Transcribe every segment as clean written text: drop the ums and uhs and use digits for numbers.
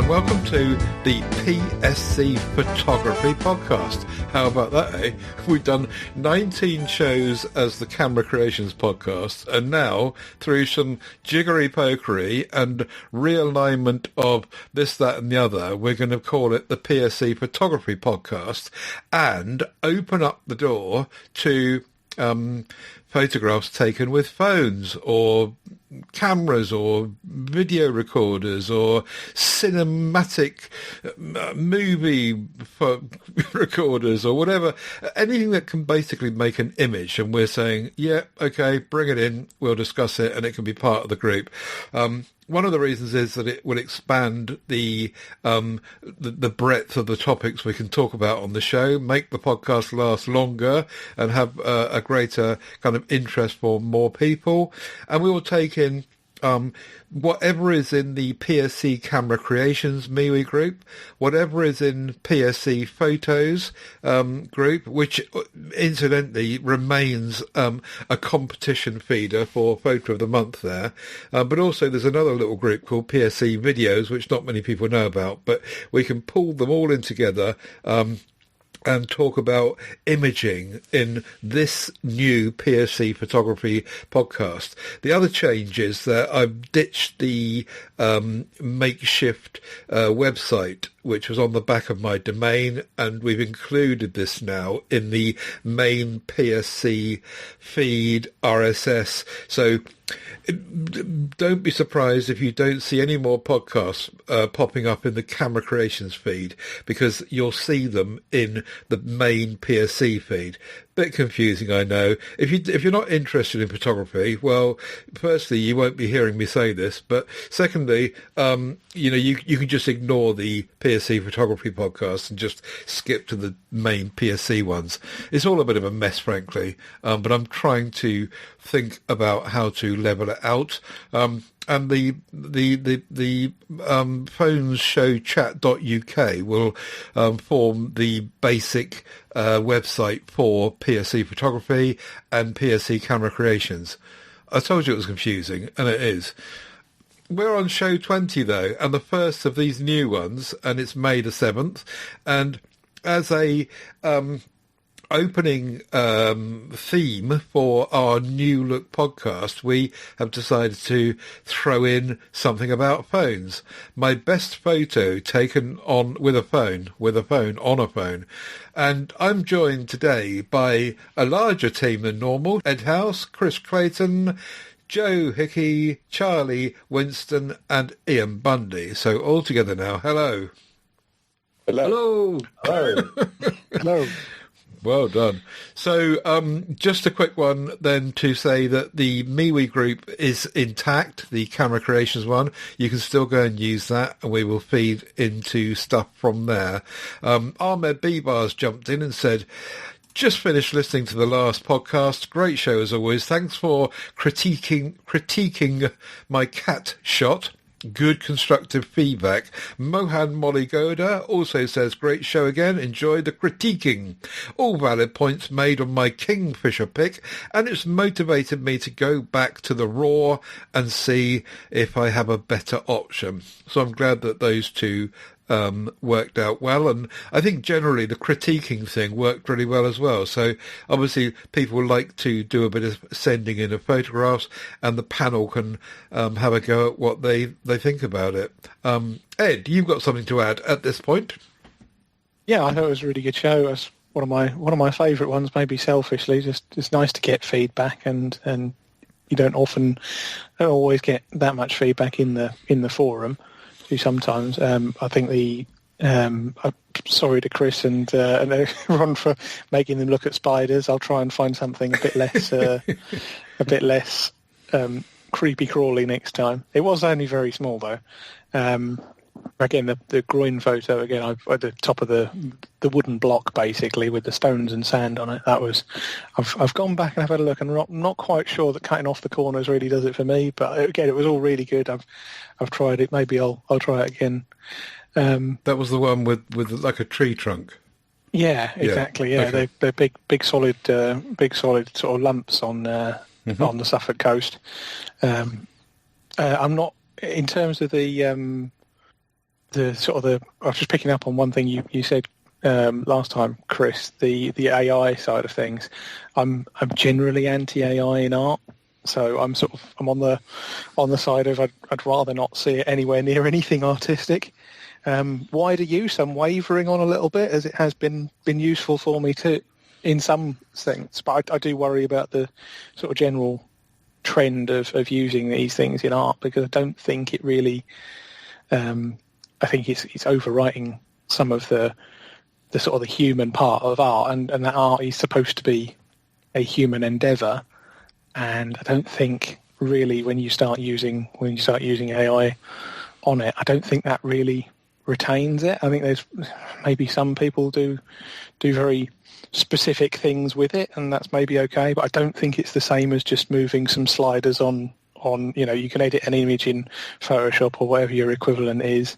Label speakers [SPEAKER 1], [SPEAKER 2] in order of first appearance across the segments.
[SPEAKER 1] and welcome to the PSC Photography Podcast. How about that, eh? We've done 19 shows as the Camera Creations Podcast, and now, through some jiggery-pokery and realignment of this, that and the other, we're going to call it the PSC Photography Podcast, and open up the door to photographs taken with phones or cameras or video recorders or cinematic movie recorders or whatever, anything that can basically make an image. And we're saying, yeah, okay, bring it in, we'll discuss it, and it can be part of the group. One of the reasons is that it will expand the breadth of the topics we can talk about on the show, make the podcast last longer, and have a greater kind of interest for more people. And we will take in whatever is in the PSC Camera Creations MeWe group, whatever is in PSC Photos group, which incidentally remains a competition feeder for Photo of the Month there. But also there's another little group called PSC Videos, which not many people know about, but we can pull them all in together and talk about imaging in this new PSC photography podcast. The other change is that I've ditched the makeshift website, which was on the back of my domain, and we've included this now in the main PSC feed RSS. So don't be surprised if you don't see any more podcasts popping up in the Camera Creations feed, because you'll see them in the main PSC feed. Bit confusing, I know. If you're not interested in photography, well, firstly, you won't be hearing me say this, but secondly, you can just ignore the PSC photography podcast and just skip to the main PSC ones. It's all a bit of a mess, frankly, but I'm trying to think about how to level it out. And the phones show chat.uk will form the basic website for PSC Photography and PSC Camera Creations. I told you it was confusing, and it is. We're on show 20, though, and the first of these new ones, and it's May the 7th. And as a opening theme for our new look podcast, we have decided to throw in something about phones. My best photo taken with a phone. And I'm joined today by a larger team than normal. Ed Hause, Chris Clayton, Joe Hickey, Charlie, Winston, and Ian Bundey. So all together now. Hello.
[SPEAKER 2] Hello.
[SPEAKER 1] Hello.
[SPEAKER 2] Hello.
[SPEAKER 1] Well done. So just a quick one then to say that the MeWe group is intact, the Camera Creations one. You can still go and use that, and we will feed into stuff from there. Ahmed B-Bars jumped in and said, just finished listening to the last podcast. Great show as always. Thanks for critiquing my cat shot. Good constructive feedback. Mohan Molly Goda also says, great show again. Enjoy the critiquing. All valid points made on my Kingfisher pick, and it's motivated me to go back to the RAW and see if I have a better option. So I'm glad that those two worked out well, and I think generally the critiquing thing worked really well as well. So obviously people like to do a bit of sending in of photographs, and the panel can have a go at what they think about it. Ed, you've got something to add at this point?
[SPEAKER 2] Yeah, I thought it was a really good show. It was one of my favourite ones, maybe selfishly. Just it's nice to get feedback, and you don't always get that much feedback in the forum. Sometimes I think I'm sorry to Chris and Ron for making them look at spiders. I'll try and find something a bit less creepy crawly next time. It was only very small though. Again, the groin photo again. At the top of the wooden block basically with the stones and sand on it. I've gone back and I've had a look, and I'm not quite sure that cutting off the corners really does it for me. But again, it was all really good. I've tried it. Maybe I'll try it again.
[SPEAKER 1] That was the one with like a tree trunk.
[SPEAKER 2] Yeah, exactly. Yeah, okay. They're big solid sort of lumps on the Suffolk coast. I'm not in terms of the I was just picking up on one thing you said last time, Chris, the AI side of things. I'm generally anti-AI in art, so I'm on the side of I'd rather not see it anywhere near anything artistic. Wider use, I'm wavering on a little bit, as it has been useful for me too in some things, but I do worry about the sort of general trend of using these things in art, because I don't think it really. I think it's overwriting some of the sort of the human part of art, and that art is supposed to be a human endeavour. And I don't think really when you start using AI on it, I don't think that really retains it. I think there's maybe some people do very specific things with it, and that's maybe okay, but I don't think it's the same as just moving some sliders on, you can edit an image in Photoshop or whatever your equivalent is.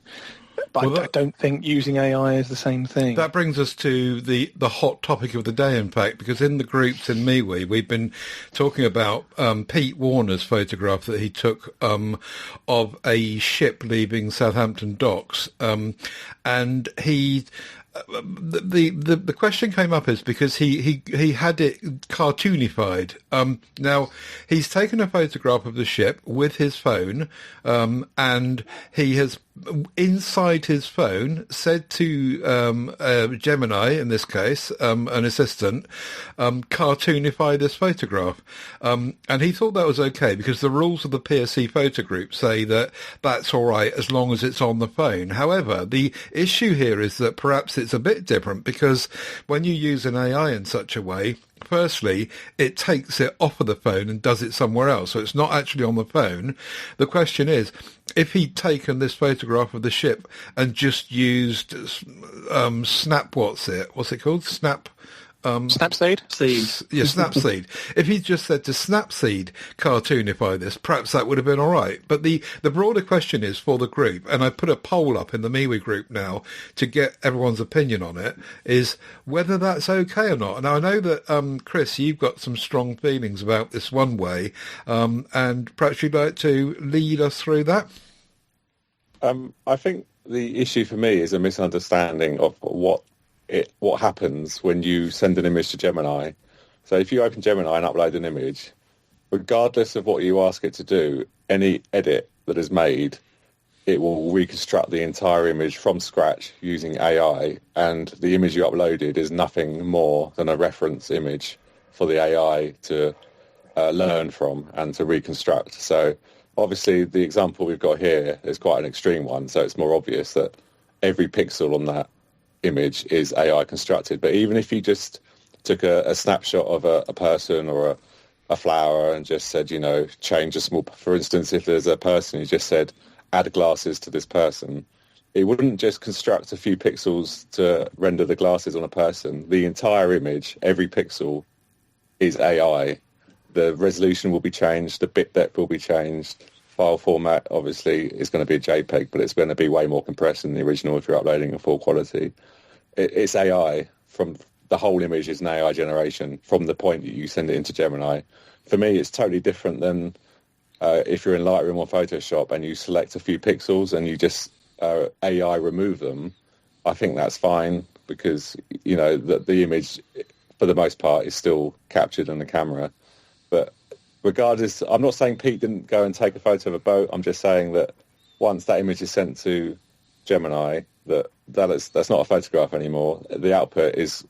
[SPEAKER 2] But I don't think using AI is the same thing.
[SPEAKER 1] That brings us to the hot topic of the day, in fact, because in the groups in MeWe, we've been talking about Pete Warner's photograph that he took of a ship leaving Southampton docks, and he. The question came up is because he had it cartoonified. Now he's taken a photograph of the ship with his phone, and he has inside his phone said to Gemini, in this case, an assistant, cartoonify this photograph, and he thought that was okay because the rules of the PSC photo group say that that's all right as long as it's on the phone. However, the issue here is that perhaps it's a bit different, because when you use an AI in such a way, firstly, it takes it off of the phone and does it somewhere else, so it's not actually on the phone. The question is, if he'd taken this photograph of the ship and just used
[SPEAKER 2] Snapseed?
[SPEAKER 1] Yeah, Snapseed. If he just said to Snapseed, cartoonify this, perhaps that would have been all right. But the broader question is for the group, and I put a poll up in the MeWe group now to get everyone's opinion on it, is whether that's okay or not. Now, I know that, Chris, you've got some strong feelings about this one way, and perhaps you'd like to lead us through that?
[SPEAKER 3] I think the issue for me is a misunderstanding of what happens when you send an image to Gemini. So if you open Gemini and upload an image, regardless of what you ask it to do, any edit that is made, it will reconstruct the entire image from scratch using AI, and the image you uploaded is nothing more than a reference image for the AI to learn from and to reconstruct. So obviously the example we've got here is quite an extreme one, so it's more obvious that every pixel on that image is AI constructed. But even if you just took a snapshot of a person or a flower and just said, change a small, for instance, if there's a person, you just said, add glasses to this person, it wouldn't just construct a few pixels to render the glasses on a person. The entire image, every pixel, is AI. The resolution will be changed, the bit depth will be changed. File format, obviously, is going to be a JPEG, but it's going to be way more compressed than the original if you're uploading in full quality. It's AI. From the whole image is an AI generation from the point that you send it into Gemini. For me, it's totally different than if you're in Lightroom or Photoshop and you select a few pixels and you just AI remove them. I think that's fine because, the image, for the most part, is still captured on the camera. But regardless, I'm not saying Pete didn't go and take a photo of a boat. I'm just saying that once that image is sent to Gemini, that's not a photograph anymore. The output is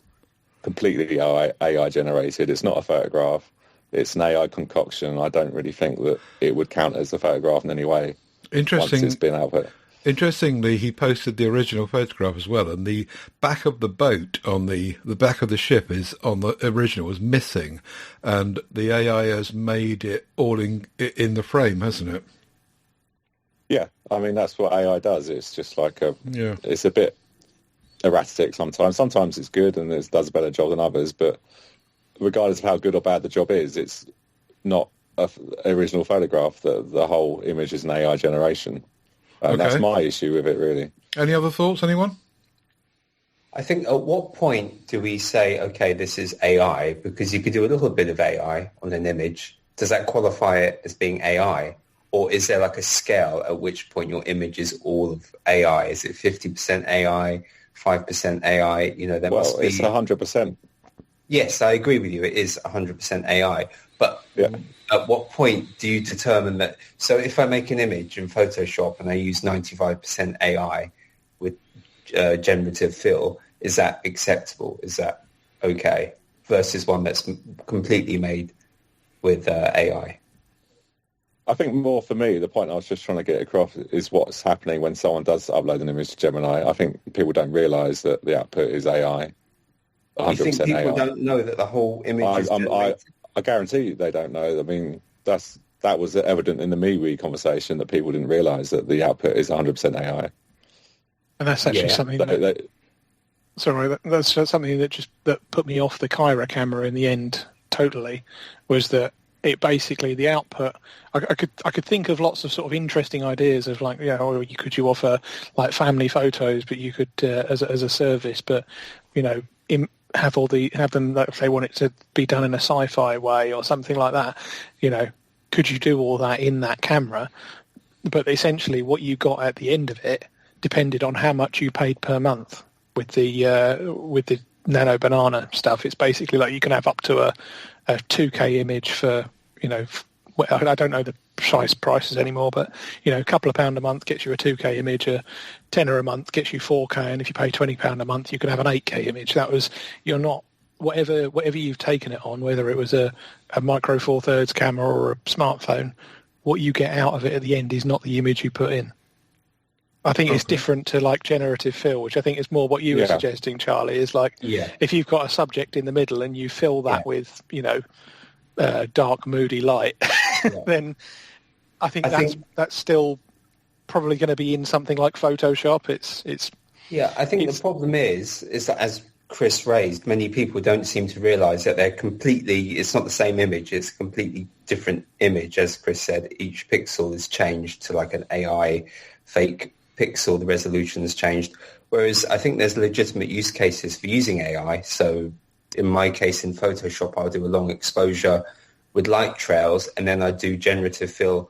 [SPEAKER 3] completely AI generated. It's not a photograph. It's an AI concoction. I don't really think that it would count as a photograph in any way.
[SPEAKER 1] Interesting.
[SPEAKER 3] Once it's been output.
[SPEAKER 1] Interestingly, he posted the original photograph as well, and the back of the boat on the back of the ship is on the original was missing, and the AI has made it all in the frame, hasn't it?
[SPEAKER 3] Yeah, I mean that's what AI does. It's just like it's a bit erratic sometimes. Sometimes it's good and it does a better job than others, but regardless of how good or bad the job is, it's not an original photograph. The whole image is an AI generation. And that's my issue with it, really.
[SPEAKER 1] Any other thoughts, anyone?
[SPEAKER 4] I think at what point do we say, okay, this is AI? Because you could do a little bit of AI on an image. Does that qualify it as being AI? Or is there like a scale at which point your image is all of AI? Is it 50% AI, 5% AI? You know, there must be...
[SPEAKER 3] It's 100%.
[SPEAKER 4] Yes, I agree with you. It is 100% AI. But at what point do you determine that? So if I make an image in Photoshop and I use 95% AI with generative fill, is that acceptable? Is that okay? Versus one that's completely made with AI.
[SPEAKER 3] I think more for me, the point I was just trying to get across is what's happening when someone does upload an image to Gemini. I think people don't realise that the output is AI. 100%
[SPEAKER 4] You think people
[SPEAKER 3] AI.
[SPEAKER 4] don't know that the whole image is generated?
[SPEAKER 3] I guarantee you they don't know. I mean, that was evident in the MeWe conversation, that people didn't realise that the output is 100% AI.
[SPEAKER 2] And that's actually something that's something that put me off the Kyra camera in the end totally, was that it basically, the output, I could think of lots of sort of interesting ideas of like, could you offer like family photos, but you could as a service, but you know, have them like, if they want it to be done in a sci-fi way or something like that, you know, could you do all that in that camera? But essentially, what you got at the end of it depended on how much you paid per month with the Nano Banana stuff. It's basically like you can have up to a 2K image for, you know, I don't know the precise prices anymore, but, you know, a couple of £1 a month gets you a 2K image, a tenner a month gets you 4K, and if you pay £20 a month, you can have an 8K image. That was, you're not, whatever you've taken it on, whether it was a Micro Four Thirds camera or a smartphone, what you get out of it at the end is not the image you put in. I think it's different to like generative fill, which I think is more what you were suggesting, Charlie, is like if you've got a subject in the middle and you fill that with, you know, dark, moody light, then I think that's still probably going to be in something like Photoshop.
[SPEAKER 4] I think the problem is that, as Chris raised, many people don't seem to realise that it's not the same image, it's a completely different image. As Chris said, each pixel is changed to like an AI fake pixel, the resolution has changed. Whereas I think there's legitimate use cases for using AI. So in my case in Photoshop, I'll do a long exposure with light trails, and then I do generative fill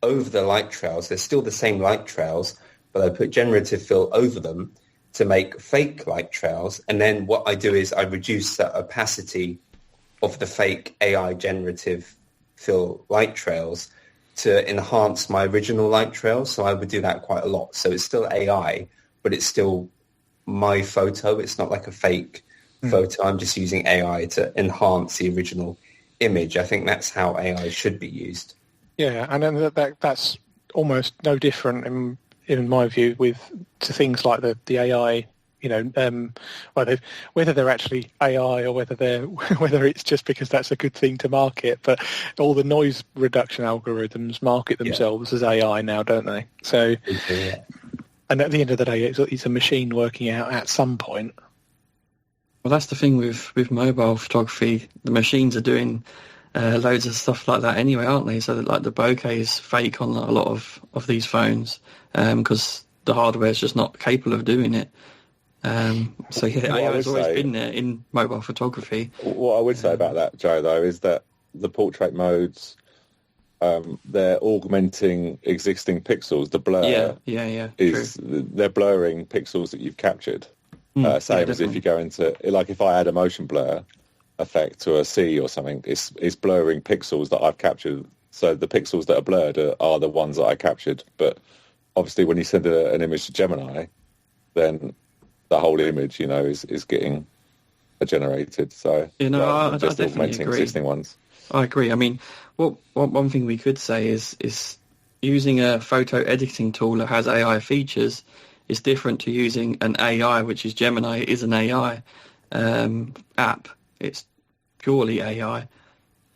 [SPEAKER 4] over the light trails. They're still the same light trails, but I put generative fill over them to make fake light trails. And then what I do is I reduce the opacity of the fake AI generative fill light trails to enhance my original light trails. So I would do that quite a lot. So it's still AI, but it's still my photo. It's not like a fake photo. I'm just using AI to enhance the original image. I think that's how AI should be used.
[SPEAKER 2] Yeah, and then that's almost no different in my view to things like the AI, you know, whether they're actually AI or whether it's just because that's a good thing to market. But all the noise reduction algorithms market themselves as AI now, don't they? So, and at the end of the day, it's a machine working out at some point.
[SPEAKER 5] Well, that's the thing with mobile photography. The machines are doing loads of stuff like that anyway, aren't they? So that, like, the bokeh is fake on a lot of these phones because the hardware is just not capable of doing it. So AI has always been there in mobile photography.
[SPEAKER 3] What I would say about that, Joe, though, is that the portrait modes, they're augmenting existing pixels. The blur is they're blurring pixels that you've captured. Same as if you go into, like, if I add a motion blur effect to a sea or something, it's blurring pixels that I've captured. So the pixels that are blurred are the ones that I captured. But obviously, when you send an image to Gemini, then the whole image, you know, is getting generated. So
[SPEAKER 5] I
[SPEAKER 3] just
[SPEAKER 5] definitely
[SPEAKER 3] augmenting
[SPEAKER 5] agree.
[SPEAKER 3] existing ones.
[SPEAKER 5] I agree. I mean, one thing we could say is using a photo editing tool that has AI features is different to using an AI, which is Gemini. It is an AI app. It's purely AI.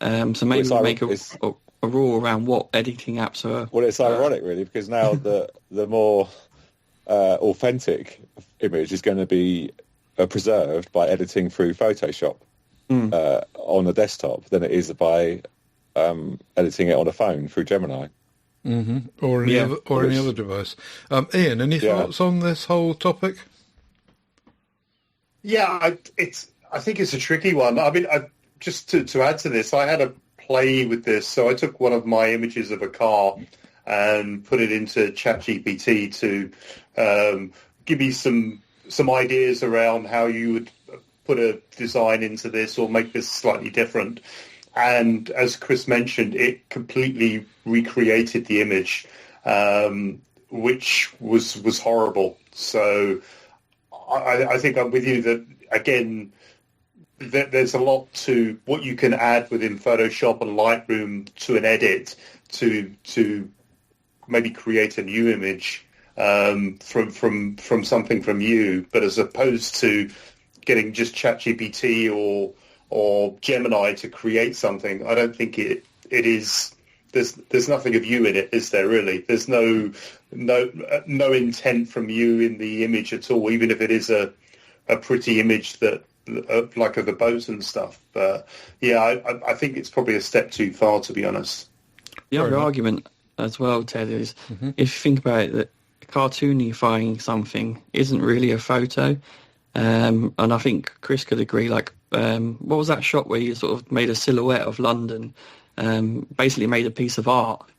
[SPEAKER 5] So maybe we'll make a rule around what editing apps are.
[SPEAKER 3] Well, it's ironic, really, because now the more authentic image is going to be preserved by editing through Photoshop on the desktop than it is by editing it on a phone through Gemini.
[SPEAKER 1] Mm-hmm. Or any other device. Ian, any thoughts on this whole topic?
[SPEAKER 6] Yeah, I think it's a tricky one. I mean, just to add to this, I had a play with this. So I took one of my images of a car and put it into ChatGPT to give me some ideas around how you would put a design into this or make this slightly different. And as Chris mentioned, it completely recreated the image, which was horrible. So I think I'm with you that, again, there's a lot to what you can add within Photoshop and Lightroom to an edit to maybe create a new image from something from you, but as opposed to getting just ChatGPT or Gemini to create something, I don't think it is. There's nothing of you in it, is there? Really, there's no intent from you in the image at all, even if it is a pretty image that like of the boat and stuff. But yeah, I think it's probably a step too far, to be honest.
[SPEAKER 5] The other argument as well, Ted, is if you think about it, that cartoonifying something isn't really a photo. And I think Chris could agree, like, what was that shot where you sort of made a silhouette of London, basically made a piece of art?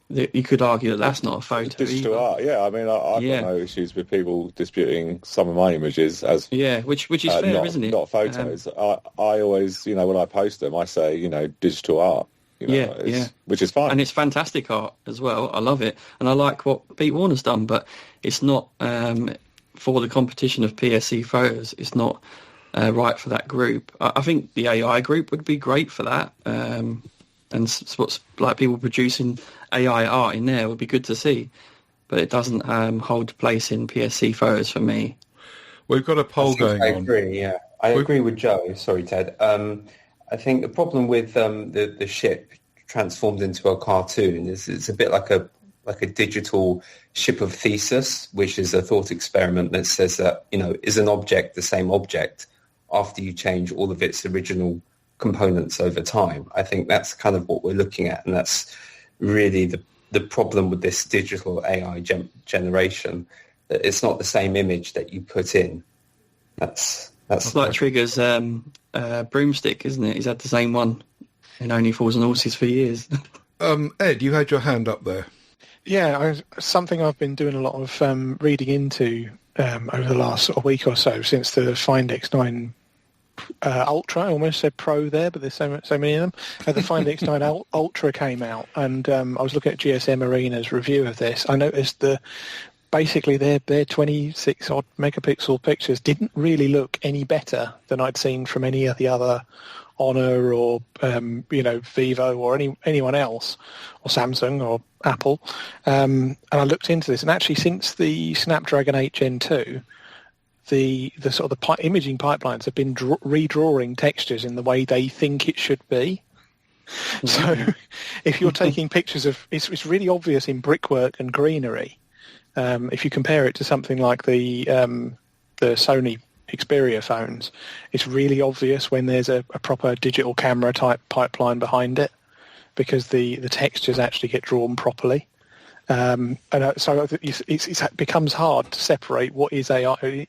[SPEAKER 5] You could argue that that's not a photo.
[SPEAKER 3] Digital art, yeah. I mean, I've got no issues with people disputing some of my images as
[SPEAKER 5] which is fair, isn't it?
[SPEAKER 3] Not photos. I always, when I post them, I say, digital art. Which is fine.
[SPEAKER 5] And it's fantastic art as well. I love it. And I like what Pete Warner's done, but it's not, for the competition of PSC photos, it's not right for that group. I think the AI group would be great for that. And what's like people producing AI art in there would be good to see. But it doesn't hold place in PSC photos for me.
[SPEAKER 1] We've got a poll going on.
[SPEAKER 4] I agree, yeah. I agree with Joe. Sorry, Ted. I think the problem with the ship transformed into a cartoon is it's a bit like a digital ship of Theseus, which is a thought experiment that says that, is an object the same object after you change all of its original components over time? I think that's kind of what we're looking at, and that's really the problem with this digital AI generation, that it's not the same image that you put in. That's
[SPEAKER 5] like Trigger's broomstick, isn't it? He's had the same one in Only Fools and Horses for years.
[SPEAKER 1] Ed, you had your hand up there.
[SPEAKER 2] Yeah, something I've been doing a lot of reading into over the last sort of week or so since the Find X9 Ultra. I almost said Pro there, but there's so many of them. The Find X9 Ultra came out, and I was looking at GSM Arena's review of this. I noticed basically their 26 odd megapixel pictures didn't really look any better than I'd seen from any of the other Honor or Vivo or anyone else, or Samsung or Apple. And I looked into this, and actually since the Snapdragon 8 Gen 2, the sort of the imaging pipelines have been redrawing textures in the way they think it should be. So if you're taking pictures of, it's really obvious in brickwork and greenery. If you compare it to something like the Sony Xperia phones, it's really obvious when there's a proper digital camera type pipeline behind it, because the textures actually get drawn properly. So it becomes hard to separate what is AI.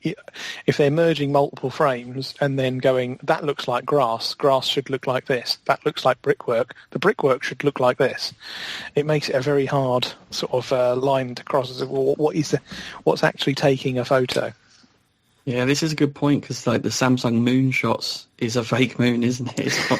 [SPEAKER 2] If they're merging multiple frames and then going, that looks like grass should look like this, that looks like brickwork, the brickwork should look like this, it makes it a very hard sort of line to cross. What's actually taking a photo?
[SPEAKER 5] Yeah, this is a good point, because like the Samsung moon shots is a fake moon, isn't it? It's not,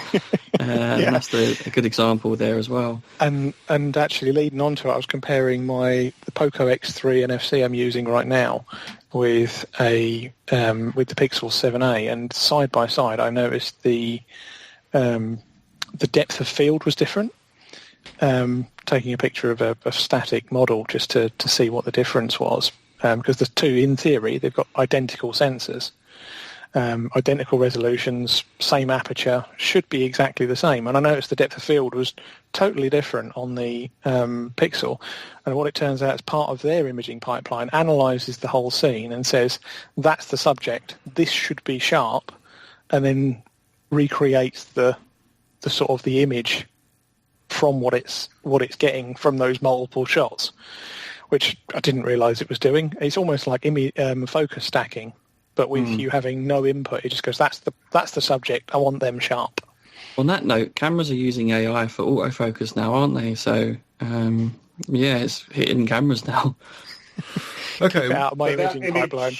[SPEAKER 5] and that's a good example there as well. And
[SPEAKER 2] actually leading on to it, I was comparing the Poco X3 NFC I'm using right now with the Pixel 7a, and side by side I noticed the depth of field was different. Taking a picture of a static model just to see what the difference was. Because the two, in theory, they've got identical sensors, identical resolutions, same aperture, should be exactly the same. And I noticed the depth of field was totally different on the Pixel. And what it turns out is part of their imaging pipeline analyses the whole scene and says, that's the subject, this should be sharp, and then recreates the sort of the image from what it's getting from those multiple shots, which I didn't realise it was doing. It's almost like focus stacking, but with you having no input. It just goes, that's the subject, I want them sharp.
[SPEAKER 5] On that note, cameras are using AI for autofocus now, aren't they? So Yeah, it's hitting cameras now.
[SPEAKER 1] Okay.
[SPEAKER 2] Keep it out of my
[SPEAKER 6] But
[SPEAKER 2] imaging pipeline.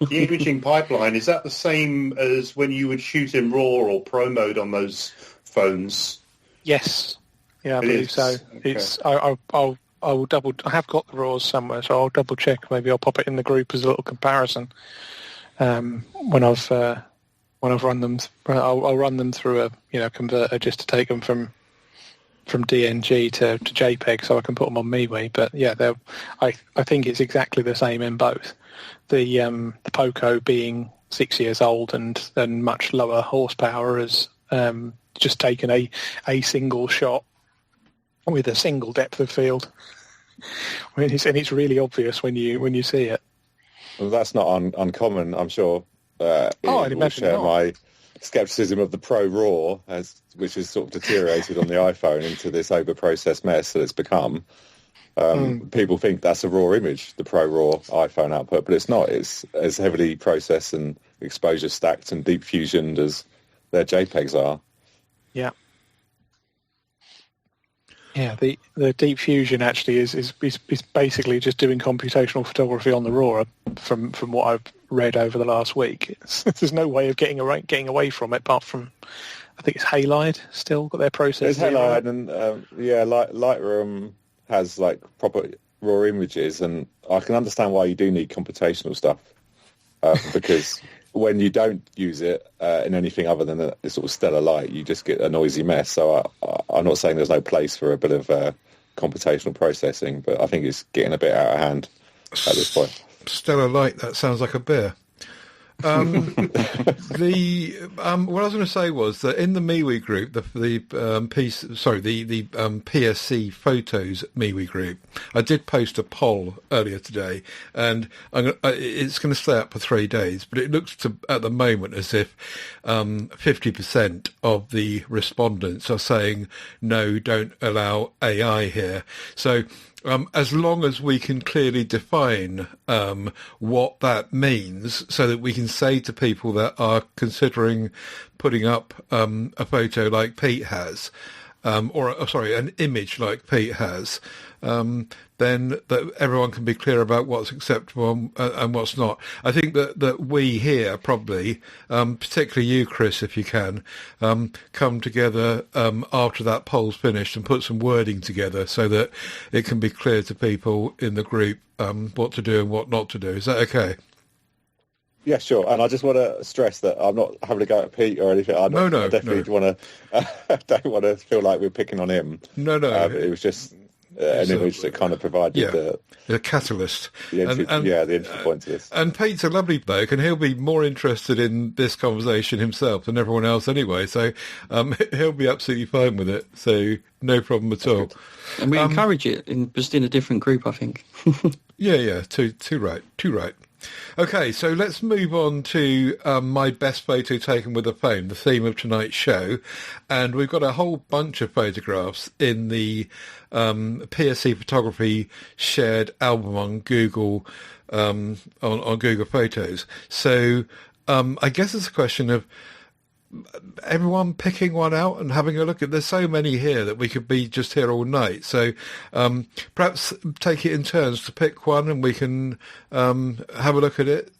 [SPEAKER 6] The imaging pipeline, is that the same as when you would shoot in RAW or Pro mode on those phones?
[SPEAKER 2] Yes. Yeah, I
[SPEAKER 6] It
[SPEAKER 2] believe
[SPEAKER 6] is.
[SPEAKER 2] so.
[SPEAKER 6] Okay.
[SPEAKER 2] It's I will double. I have got the RAWs somewhere, so I'll double check. Maybe I'll pop it in the group as a little comparison. When I've run them, I'll run them through a converter just to take them from DNG to JPEG, so I can put them on MeWe. But yeah, I think it's exactly the same in both. The Poco being 6 years old and much lower horsepower has just taken a single shot with a single depth of field. I mean, it's really obvious when you see it.
[SPEAKER 3] Well, that's not uncommon, I'm sure.
[SPEAKER 2] I'd
[SPEAKER 3] will
[SPEAKER 2] imagine
[SPEAKER 3] share
[SPEAKER 2] not.
[SPEAKER 3] my scepticism of the Pro RAW, which has sort of deteriorated on the iPhone into this over-processed mess that it's become. People think that's a raw image, the Pro RAW iPhone output, but it's not. It's as heavily processed and exposure stacked and deep fusioned as their JPEGs are.
[SPEAKER 2] Yeah. Yeah, the deep fusion actually is basically just doing computational photography on the RAW. From what I've read over the last week, there's no way of getting away from it apart from, I think it's Halide still got their process.
[SPEAKER 3] It's Halide, and Lightroom has like proper raw images, and I can understand why you do need computational stuff because when you don't use it in anything other than a sort of stellar light, you just get a noisy mess. So I'm not saying there's no place for a bit of computational processing, but I think it's getting a bit out of hand at this point.
[SPEAKER 1] Stellar Light, that sounds like a beer. What I was going to say was that in the MeWe group, the PSC Photos MeWe group, I did post a poll earlier today, and it's going to stay up for 3 days, but it looks at the moment as if 50% of the respondents are saying, no, don't allow AI here. So as long as we can clearly define what that means so that we can say to people that are considering putting up a photo like Pete has, an image like Pete has, then that everyone can be clear about what's acceptable and what's not. I think that we here probably, particularly you, Chris, if you can, come together after that poll's finished and put some wording together so that it can be clear to people in the group what to do and what not to do. Is that okay?
[SPEAKER 3] Yeah, sure. And I just want to stress that I'm not having a go at Pete or anything. I definitely want to. Don't want to feel like we're picking on him.
[SPEAKER 1] No.
[SPEAKER 3] It was just an image that kind of provided
[SPEAKER 1] the catalyst.
[SPEAKER 3] The entry point to this.
[SPEAKER 1] And Pete's a lovely bloke, and he'll be more interested in this conversation himself than everyone else anyway. So he'll be absolutely fine with it. So no problem at all.
[SPEAKER 5] And we encourage it just in a different group, I think.
[SPEAKER 1] Yeah. Too right. Okay, so let's move on to my best photo taken with a phone, the theme of tonight's show. And we've got a whole bunch of photographs in the PSC Photography shared album on Google, on Google Photos. So I guess it's a question of everyone picking one out and having a look at. There's so many here that we could be just here all night. So perhaps take it in turns to pick one, and we can have a look at it.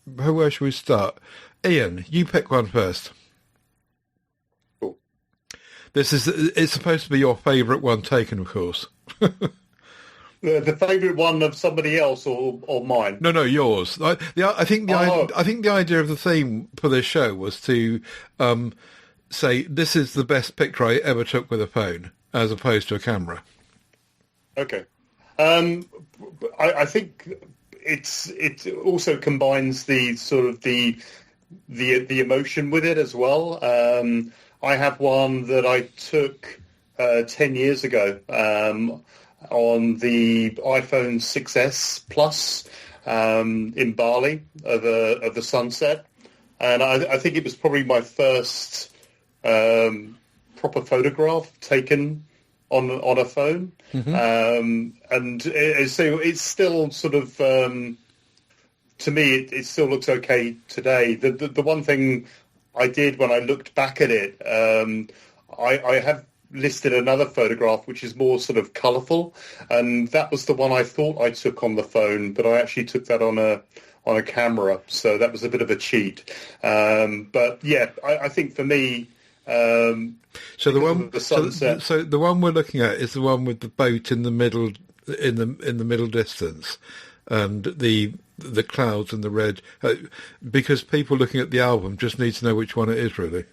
[SPEAKER 1] Where should we start? Ian, you pick one first.
[SPEAKER 3] Cool.
[SPEAKER 1] It's supposed to be your favourite one taken, of course.
[SPEAKER 6] The favourite one of somebody else or mine?
[SPEAKER 1] No, yours. I think the idea of the theme for this show was to say this is the best picture I ever took with a phone, as opposed to a camera.
[SPEAKER 6] Okay. I think it also combines the sort of the emotion with it as well. I have one that I took 10 years ago. On the iPhone 6S Plus in Bali of the sunset, and I think it was probably my first proper photograph taken on a phone, and so it's still sort of to me it still looks okay today. The one thing I did when I looked back at it, I have listed another photograph which is more sort of colourful, and that was the one I thought I took on the phone, but I actually took that on a camera, so that was a bit of a cheat. But yeah, I think for me,
[SPEAKER 1] so the one we're looking at is the one with the boat in the middle, in the middle distance, and the clouds and the red, because people looking at the album just need to know which one it is, really.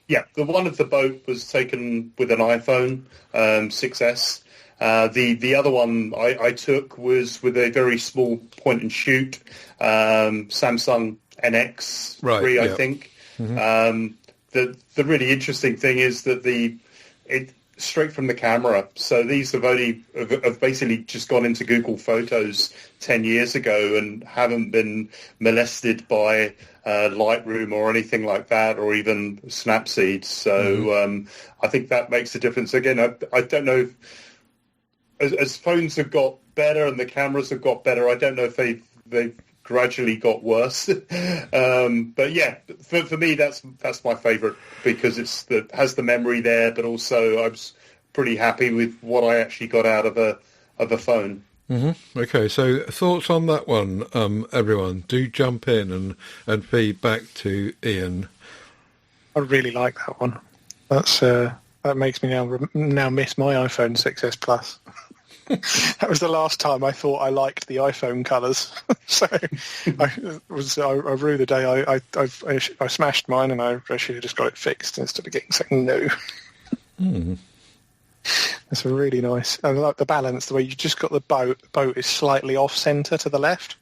[SPEAKER 6] Yeah, the one of the boat was taken with an iPhone 6S. The other one I took was with a very small point and shoot Samsung NX3, I think. Mm-hmm. The really interesting thing is that it straight from the camera. So these have basically just gone into Google Photos 10 years ago and haven't been molested by Lightroom or anything like that, or even Snapseed. So I think that makes a difference. Again, I don't know if, as phones have got better and the cameras have got better, I don't know if they've gradually got worse. But yeah, for me, that's my favourite, because it has the memory there, but also I was pretty happy with what I actually got out of a phone.
[SPEAKER 1] Mm-hmm. Okay, so thoughts on that one, everyone? Do jump in and feed back to Ian.
[SPEAKER 2] I really like that one. That makes me now miss my iPhone 6S Plus. That was the last time I thought I liked the iPhone colours. So I rue the day I smashed mine, and I should have just got it fixed instead of getting something new.
[SPEAKER 1] Mm.
[SPEAKER 2] It's really nice. I like the balance, the way you just got the boat. The boat is slightly off centre to the left.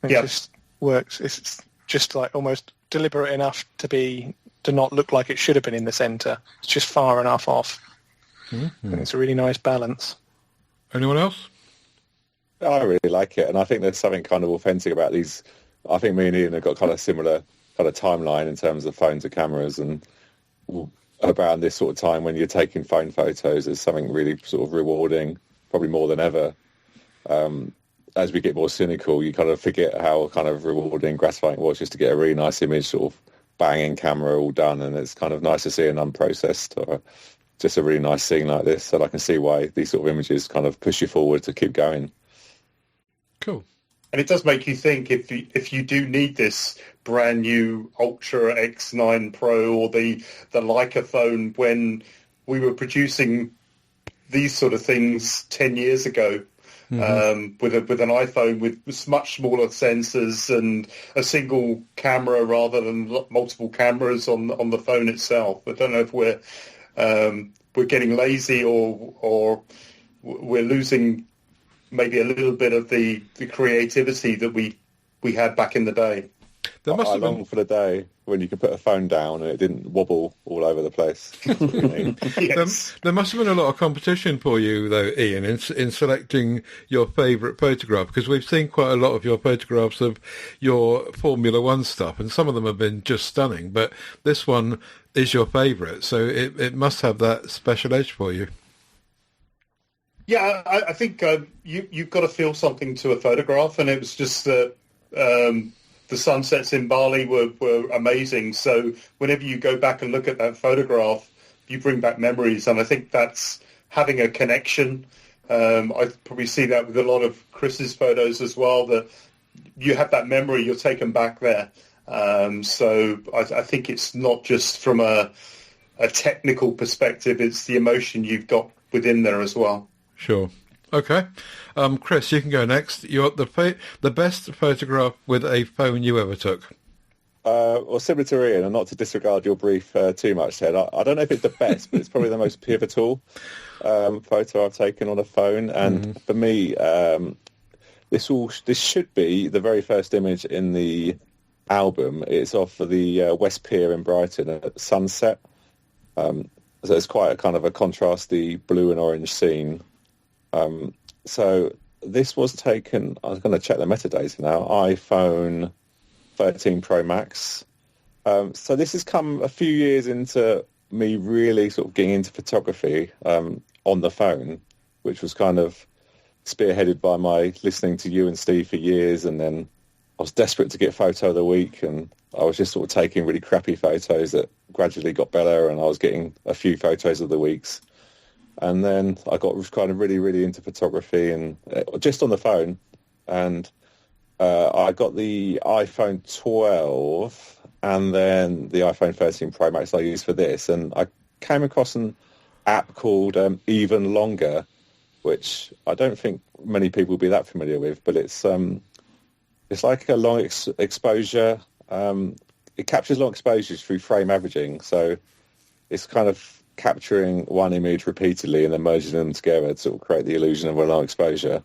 [SPEAKER 2] It just works. It's just like almost deliberate enough to not look like it should have been in the centre. It's just far enough off. Mm-hmm. And it's a really nice balance.
[SPEAKER 1] Anyone else?
[SPEAKER 3] I really like it, and I think there's something kind of authentic about these. I think me and Ian have got kind of similar kind of timeline in terms of phones and cameras, and around this sort of time when you're taking phone photos, there's something really sort of rewarding, probably more than ever. As we get more cynical, you kind of forget how kind of rewarding, gratifying it was just to get a really nice image, sort of banging camera all done, and it's kind of nice to see an unprocessed or just a really nice scene like this. So I can see why these sort of images kind of push you forward to keep going.
[SPEAKER 1] Cool.
[SPEAKER 6] And it does make you think, if you do need this brand new Ultra X9 Pro or the Leica phone, when we were producing these sort of things 10 years ago, mm-hmm. with an iPhone with much smaller sensors and a single camera rather than multiple cameras on the phone itself. I don't know if we're getting lazy or we're losing maybe a little bit of the creativity that we had back in the day.
[SPEAKER 3] I long for the day when you could put a phone down and it didn't wobble all over the place.
[SPEAKER 6] Yes.
[SPEAKER 1] There must have been a lot of competition for you, though, Ian, in selecting your favourite photograph, because we've seen quite a lot of your photographs of your Formula One stuff, and some of them have been just stunning, but this one is your favourite, so it must have that special edge for you.
[SPEAKER 6] Yeah, I think you've got to feel something to a photograph, and it was just that the sunsets in Bali were amazing. So whenever you go back and look at that photograph, you bring back memories, and I think that's having a connection. I probably see that with a lot of Chris's photos as well, that you have that memory, you're taken back there. So I think it's not just from a technical perspective, it's the emotion you've got within there as well.
[SPEAKER 1] Sure. Okay. Chris, you can go next. You're the best photograph with a phone you ever took.
[SPEAKER 3] Well, similar to Ian, and not to disregard your brief too much, Ted, I don't know if it's the best, but it's probably the most pivotal photo I've taken on a phone. And for me, this should be the very first image in the album. It's off of the West Pier in Brighton at sunset. So it's quite a kind of a contrasty blue and orange scene. So this was taken, I was going to check the metadata now, iPhone 13 Pro Max. So this has come a few years into me really sort of getting into photography on the phone, which was kind of spearheaded by my listening to you and Steve for years, and then was desperate to get photo of the week, and I was just sort of taking really crappy photos that gradually got better, and I was getting a few photos of the weeks. And then I got kind of really, really into photography, and just on the phone. And I got the iPhone 12 and then the iPhone 13 Pro Max I used for this. And I came across an app called Even Longer, which I don't think many people will be that familiar with, but it's like a long exposure. It captures long exposures through frame averaging. So it's kind of capturing one image repeatedly and then merging them together to sort of create the illusion of a long exposure.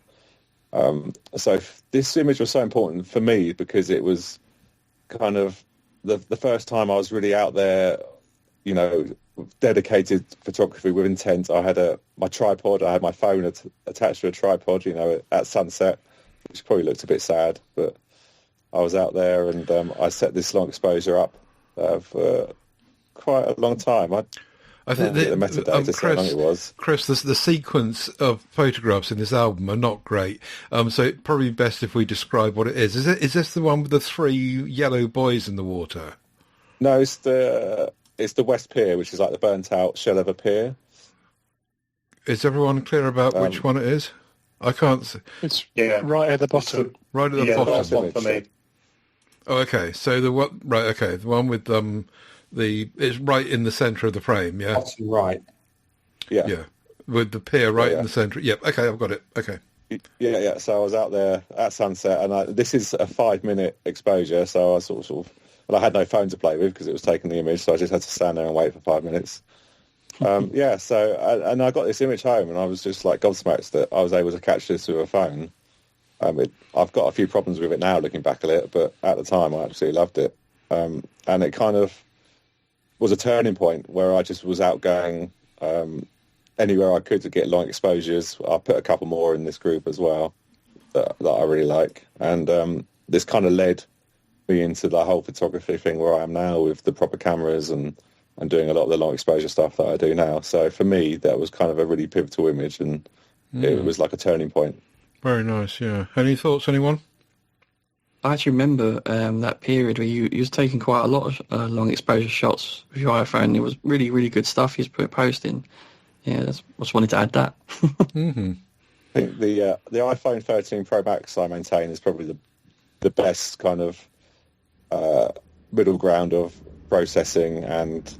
[SPEAKER 3] So this image was so important for me because it was kind of the first time I was really out there, you know, dedicated photography with intent. I had my tripod. I had my phone attached to a tripod, you know, at sunset, which probably looked a bit sad, but I was out there and I set this long exposure up for quite a long time. I think the metadata so long it was.
[SPEAKER 1] Chris, the sequence of photographs in this album are not great. So it's probably best if we describe what it is. Is this the one with the 3 yellow boys in the water?
[SPEAKER 3] No, it's the West Pier, which is like the burnt out shell of a pier.
[SPEAKER 1] Is everyone clear about which one it is? I can't see.
[SPEAKER 2] It's right at the bottom.
[SPEAKER 1] Right at the bottom.
[SPEAKER 6] One for me.
[SPEAKER 1] Oh, okay. So the one with it's right in the centre of the frame, yeah?
[SPEAKER 4] Bottom right.
[SPEAKER 3] Yeah.
[SPEAKER 1] Yeah. With the pier right in the centre. Yep, okay, I've got it. Okay.
[SPEAKER 3] Yeah. So I was out there at sunset, and this is a 5-minute exposure, so I sort of I had no phone to play with because it was taking the image, so I just had to stand there and wait for 5 minutes. So I got this image home, and I was just like gobsmacked that I was able to catch this with a phone. I've got a few problems with it now, looking back at it, but at the time I absolutely loved it. And it kind of was a turning point where I just was out going anywhere I could to get long exposures. I put a couple more in this group as well that I really like. And this kind of led me into the whole photography thing where I am now with the proper cameras and doing a lot of the long exposure stuff that I do now. So for me, that was kind of a really pivotal image, and it was like a turning point.
[SPEAKER 1] Very nice, yeah. Any thoughts, anyone?
[SPEAKER 5] I actually remember that period where you was taking quite a lot of long exposure shots with your iPhone. It was really, really good stuff you was posting. Yeah, I just wanted to add that.
[SPEAKER 1] Mm-hmm.
[SPEAKER 3] I think the iPhone 13 Pro Max I maintain is probably the best kind of middle ground of processing and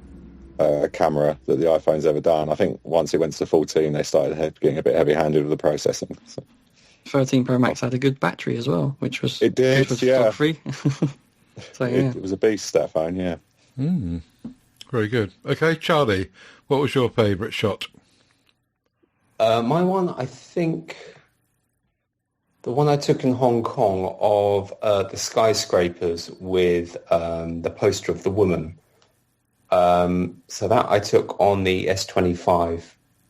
[SPEAKER 3] camera that the iPhone's ever done. I think once it went to 14, they started getting a bit heavy-handed with the processing. So.
[SPEAKER 5] 13 Pro Max had a good battery as well, which was
[SPEAKER 3] it did,
[SPEAKER 5] photography. So yeah,
[SPEAKER 3] it was a beast, that phone. Yeah.
[SPEAKER 1] Very good. Okay, Charlie, what was your favourite shot?
[SPEAKER 4] My one, I think, the one I took in Hong Kong of the skyscrapers with the poster of the woman. So that I took on the S25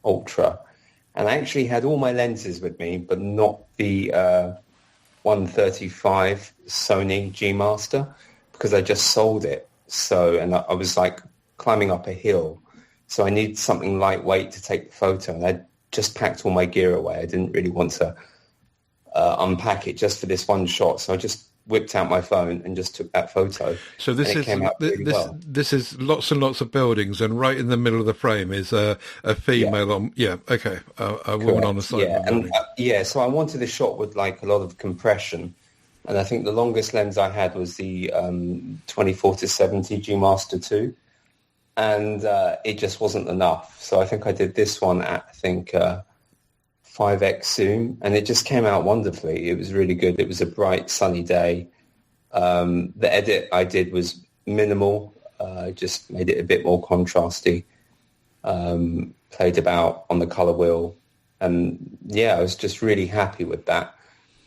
[SPEAKER 4] Ultra. And I actually had all my lenses with me, but not the 135 Sony G Master, because I just sold it. So, and I was like climbing up a hill. So I needed something lightweight to take the photo. And I just packed all my gear away. I didn't really want to unpack it just for this one shot. So I just whipped out my phone and just took that photo.
[SPEAKER 1] So this is lots and lots of buildings, and right in the middle of the frame is a female on. Yeah, okay, a woman on the side.
[SPEAKER 4] Yeah,
[SPEAKER 1] of the building.
[SPEAKER 4] So I wanted a shot with like a lot of compression, and I think the longest lens I had was the 24-70 G Master 2, and it just wasn't enough. So I think I did this one at 5x zoom, and it just came out wonderfully. It was really good. It was a bright, sunny day. The edit I did was minimal. Just made it a bit more contrasty. Played about on the color wheel, and yeah, I was just really happy with that.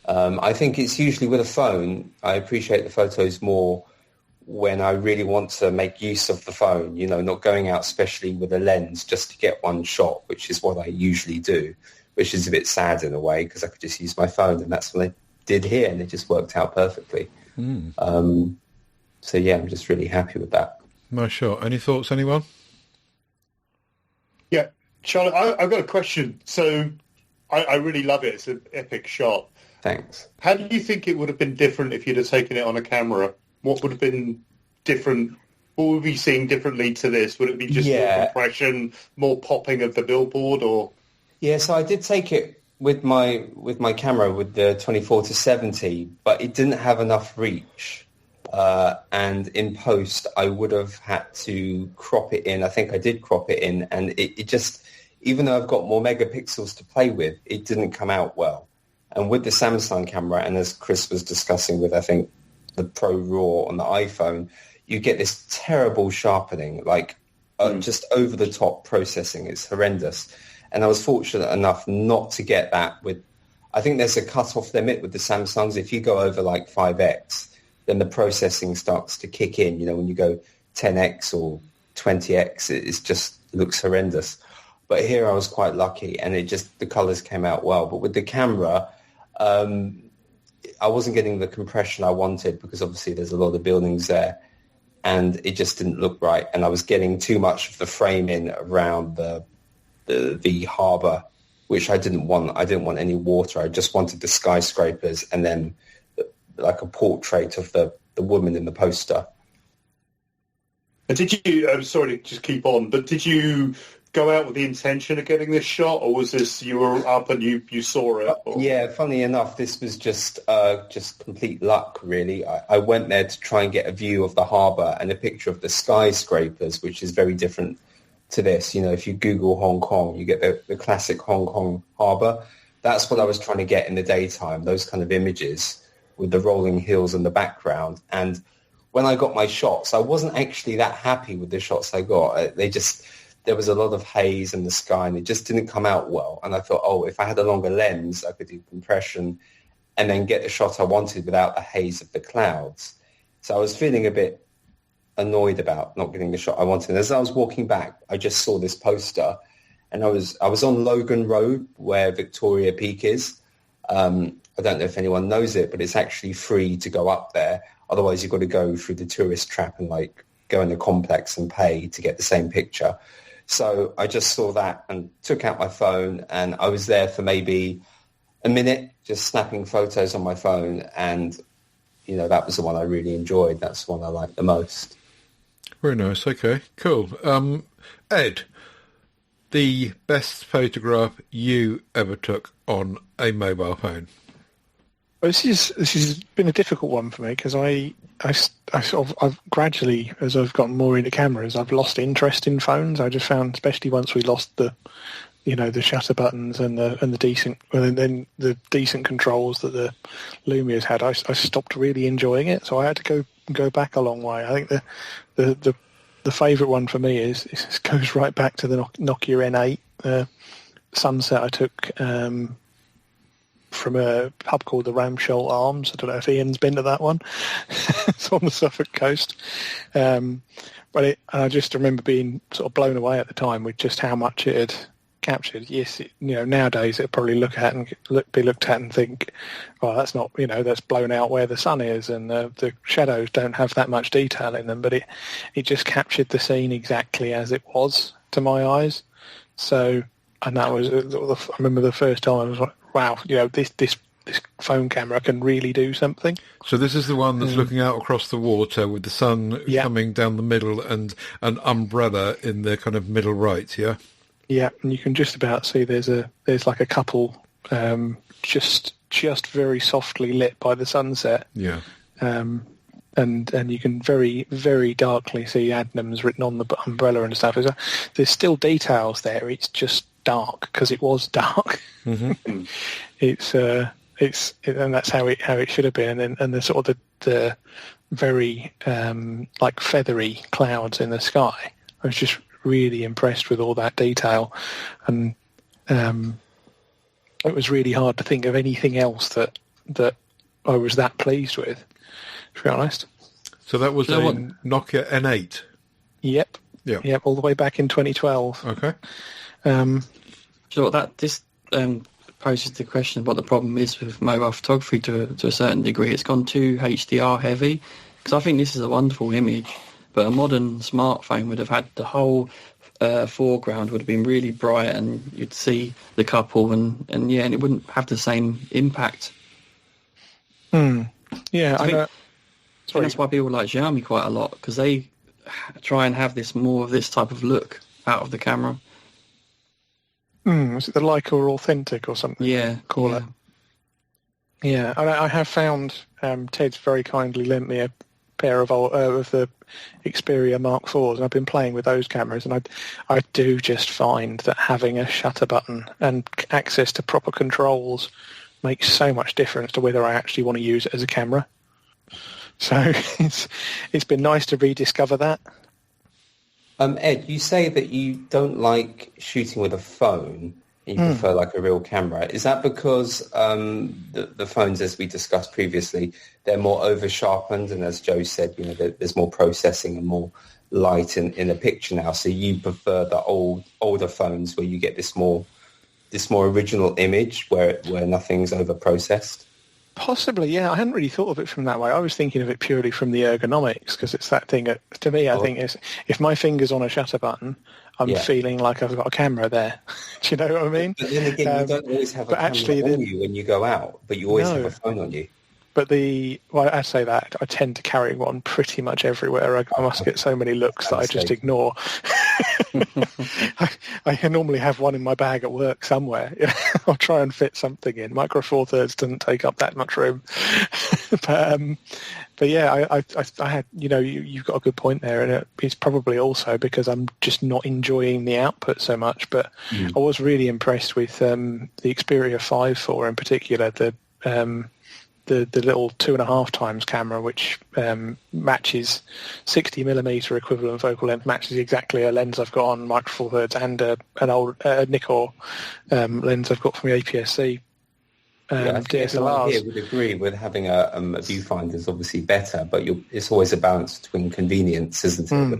[SPEAKER 4] I think it's usually with a phone, I appreciate the photos more when I really want to make use of the phone, you know, not going out especially with a lens just to get one shot, which is what I usually do, which is a bit sad in a way because I could just use my phone, and that's what I did here, and it just worked out perfectly. So yeah, I'm just really happy with that.
[SPEAKER 1] Nice shot. Any thoughts, anyone?
[SPEAKER 6] Yeah, Charlotte, I've got a question. So I really love it. It's an epic shot.
[SPEAKER 4] Thanks.
[SPEAKER 6] How do you think it would have been different if you'd have taken it on a camera? What would have been different? What would we be seeing differently to this? Would it be just more compression, more popping of the billboard, or?
[SPEAKER 4] Yeah, so I did take it with my camera with the 24-70, but it didn't have enough reach. And in post, I would have had to crop it in. I think I did crop it in, and it just, even though I've got more megapixels to play with, it didn't come out well. And with the Samsung camera, and as Chris was discussing with, I think, the Pro Raw on the iPhone, you get this terrible sharpening, like just over-the-top processing. It's horrendous. And I was fortunate enough not to get that with, I think there's a cut-off limit with the Samsungs. If you go over like 5x, then the processing starts to kick in. You know, when you go 10x or 20x, it just looks horrendous. But here I was quite lucky, and the colours came out well. But with the camera, I wasn't getting the compression I wanted because obviously there's a lot of buildings there, and it just didn't look right. And I was getting too much of the framing around the harbour, which I didn't want. I didn't want any water. I just wanted the skyscrapers and then like a portrait of the woman in the poster.
[SPEAKER 6] And did you, I'm sorry to just keep on, but did you go out with the intention of getting this shot, or was this you were up and you saw it?
[SPEAKER 4] Yeah, funny enough, this was just complete luck, really. I went there to try and get a view of the harbour and a picture of the skyscrapers, which is very different to this. You know, if you Google Hong Kong, you get the classic Hong Kong harbour. That's what I was trying to get in the daytime, those kind of images with the rolling hills in the background. And when I got my shots, I wasn't actually that happy with the shots I got. There was a lot of haze in the sky, and it just didn't come out well. And I thought, if I had a longer lens, I could do compression and then get the shot I wanted without the haze of the clouds. So I was feeling a bit annoyed about not getting the shot I wanted. And as I was walking back, I just saw this poster, and I was on Logan Road where Victoria Peak is. I don't know if anyone knows it, but it's actually free to go up there. Otherwise, you've got to go through the tourist trap and go in the complex and pay to get the same picture. So I just saw that and took out my phone, and I was there for maybe a minute just snapping photos on my phone, and that was the one I really enjoyed. That's the one I liked the most.
[SPEAKER 1] Very nice. Okay, cool. Ed, the best photograph you ever took on a mobile phone?
[SPEAKER 2] Well, this has been a difficult one for me because I've gradually, as I've gotten more into cameras, I've lost interest in phones. I just found, especially once we lost the shutter buttons and the decent controls that the Lumias had, I stopped really enjoying it. So I had to go back a long way. I think the favourite one for me goes right back to the Nokia N8 sunset I took from a pub called the Ramsholt Arms. I don't know if Ian's been to that one. It's on the Suffolk coast. And I just remember being sort of blown away at the time with just how much it had captured. Yes, nowadays it'd probably be looked at and think, well, that's not, that's blown out where the sun is, and the shadows don't have that much detail in them. But it just captured the scene exactly as it was to my eyes. So, and that was, I remember the first time I was like, wow, this phone camera can really do something.
[SPEAKER 1] So this is the one that's looking out across the water with the sun coming down the middle and an umbrella in the kind of middle right, yeah?
[SPEAKER 2] Yeah, and you can just about see there's like a couple just very softly lit by the sunset.
[SPEAKER 1] Yeah.
[SPEAKER 2] And you can very, very darkly see Adnams written on the umbrella and stuff. There's still details there. It's just dark because it was dark.
[SPEAKER 1] Mm-hmm.
[SPEAKER 2] And that's how it should have been. And the sort of the very like feathery clouds in the sky. I was just really impressed with all that detail, and it was really hard to think of anything else that I was that pleased with, to be honest.
[SPEAKER 1] So that was Nokia N8?
[SPEAKER 2] Yep.
[SPEAKER 1] Yeah.
[SPEAKER 2] Yep, all the way back in 2012.
[SPEAKER 1] Okay.
[SPEAKER 5] So this poses the question of what the problem is with mobile photography to a certain degree. It's gone too HDR heavy, because I think this is a wonderful image, but a modern smartphone would have had the whole foreground would have been really bright, and you'd see the couple, and it wouldn't have the same impact.
[SPEAKER 2] Yeah, I know.
[SPEAKER 5] I think that's why people like Xiaomi quite a lot, because they try and have more of this type of look out of the camera.
[SPEAKER 2] Is it the Leica or Authentic or something?
[SPEAKER 5] Yeah,
[SPEAKER 2] Call it. Yeah, I have found Ted's very kindly lent me a pair of the Xperia Mark IVs, and I've been playing with those cameras, and I do just find that having a shutter button and access to proper controls makes so much difference to whether I actually want to use it as a camera. So it's been nice to rediscover that.
[SPEAKER 4] Ed, you say that you don't like shooting with a phone, and you prefer like a real camera. Is that because the phones, as we discussed previously, they're more over-sharpened, and as Joe said, there's more processing and more light in the picture now, so you prefer the older phones where you get this more original image where nothing's over-processed?
[SPEAKER 2] Possibly, yeah. I hadn't really thought of it from that way. I was thinking of it purely from the ergonomics, because it's that thing. To me, I think it's, if my finger's on a shutter button, I'm feeling like I've got a camera there. Do you know what I mean?
[SPEAKER 4] But then again, you don't always have a camera on you when you go out, but you always have a phone on you.
[SPEAKER 2] But I say that I tend to carry one pretty much everywhere. I must get so many looks that I just ignore. I can normally have one in my bag at work somewhere. I'll try and fit something in. Micro Four Thirds doesn't take up that much room. But yeah, I had, you've got a good point there, and it's probably also because I'm just not enjoying the output so much. But I was really impressed with the Xperia 5.4 in particular, the little 2.5 times camera, which matches 60mm equivalent focal length, matches exactly a lens I've got on Micro Four Thirds and an old Nikkor lens I've got from the APS-C.
[SPEAKER 4] I think everyone here would agree with having a viewfinder is obviously better, but it's always a balance between convenience, isn't it,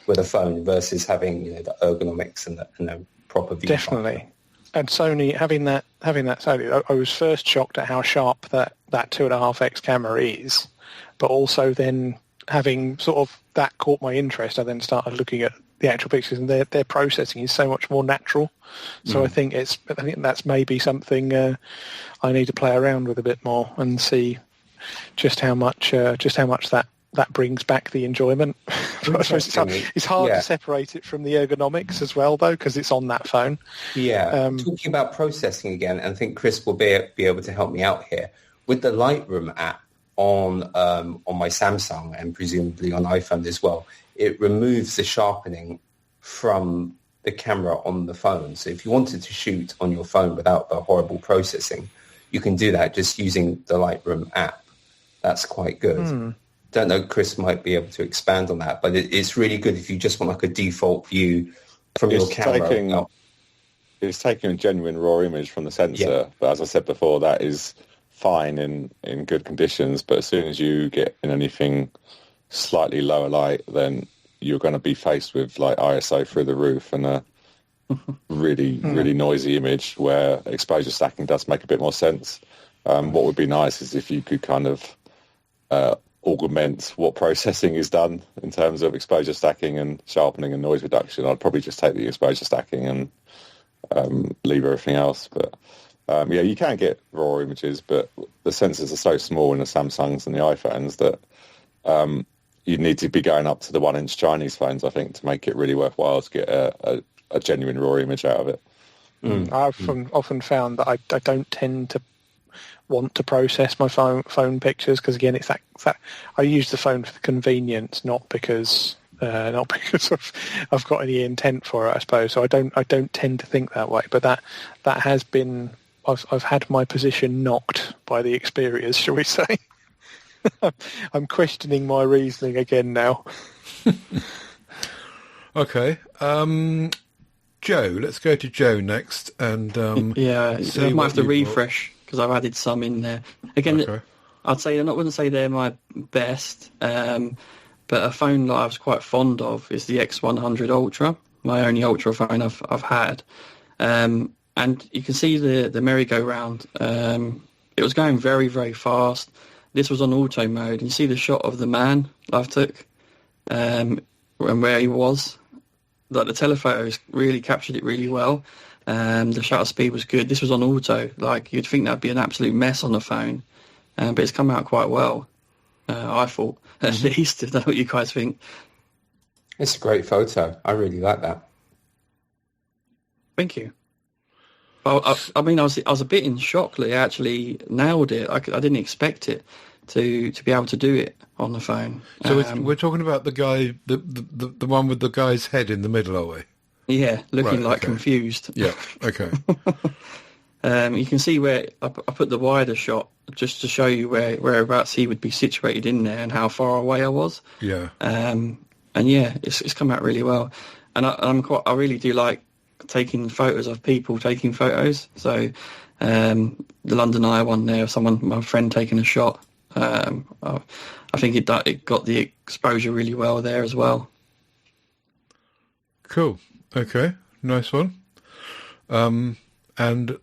[SPEAKER 4] with a phone versus having the ergonomics and the proper viewfinder.
[SPEAKER 2] Definitely. And Sony, having that Sony, I was first shocked at how sharp that 2.5x camera is, but also then having sort of that caught my interest, I then started looking at the actual pictures, and their processing is so much more natural. So I think that's maybe something I need to play around with a bit more and see just how much that brings back the enjoyment. But I suppose it's hard to separate it from the ergonomics as well, though, because it's on that phone.
[SPEAKER 4] Yeah. Talking about processing again, and I think Chris will be able to help me out here. With the Lightroom app on my Samsung and presumably on iPhone as well, it removes the sharpening from the camera on the phone. So if you wanted to shoot on your phone without the horrible processing, you can do that just using the Lightroom app. That's quite good. Don't know, Chris might be able to expand on that, but it's really good if you just want like a default view from your camera.
[SPEAKER 3] It's taking a genuine raw image from the sensor, but as I said before, that is fine in good conditions, but as soon as you get in anything slightly lower light, then you're going to be faced with like ISO through the roof and a really noisy image where exposure stacking does make a bit more sense. What would be nice is if you could kind of augment what processing is done in terms of exposure stacking and sharpening and noise reduction. I'd probably just take the exposure stacking and leave everything else. But you can get raw images, but the sensors are so small in the Samsungs and the iPhones that you need to be going up to the 1-inch Chinese phones, I think, to make it really worthwhile to get a genuine raw image out of it.
[SPEAKER 2] I've often found that I don't tend to want to process my phone pictures, because again, it's that I use the phone for convenience, not because I've got any intent for it, I suppose. So I don't tend to think that way. But that has been, I've had my position knocked by the Xperias, shall we say? I'm questioning my reasoning again now.
[SPEAKER 1] Okay. Joe, let's go to Joe next. And
[SPEAKER 5] I might have to refresh because I've added some in there. Again, okay. I wouldn't say they're my best, but a phone that I was quite fond of is the X100 Ultra, my only Ultra phone I've had. And you can see the merry-go-round. It was going very, very fast. This was on auto mode. And you see the shot of the man I took and where he was. Like the telephotos really captured it really well. The shutter speed was good. This was on auto. Like you'd think that'd be an absolute mess on the phone. but it's come out quite well. I thought, at least. I don't know what you guys think.
[SPEAKER 4] It's a great photo. I really like that.
[SPEAKER 5] Thank you. Well, I mean, I was a bit in shock that he actually nailed it. I didn't expect it to be able to do it on the phone.
[SPEAKER 1] So we're talking about the guy, the one with the guy's head in the middle, are we?
[SPEAKER 5] Yeah, looking confused.
[SPEAKER 1] Yeah, okay.
[SPEAKER 5] You can see where I put the wider shot just to show you whereabouts he would be situated in there and how far away I was.
[SPEAKER 1] Yeah.
[SPEAKER 5] And yeah, it's come out really well. And I really do like taking photos of people taking photos. So the London Eye one there, my friend taking a shot. I think it got the exposure really well there as well.
[SPEAKER 1] Cool. Okay. Nice one. And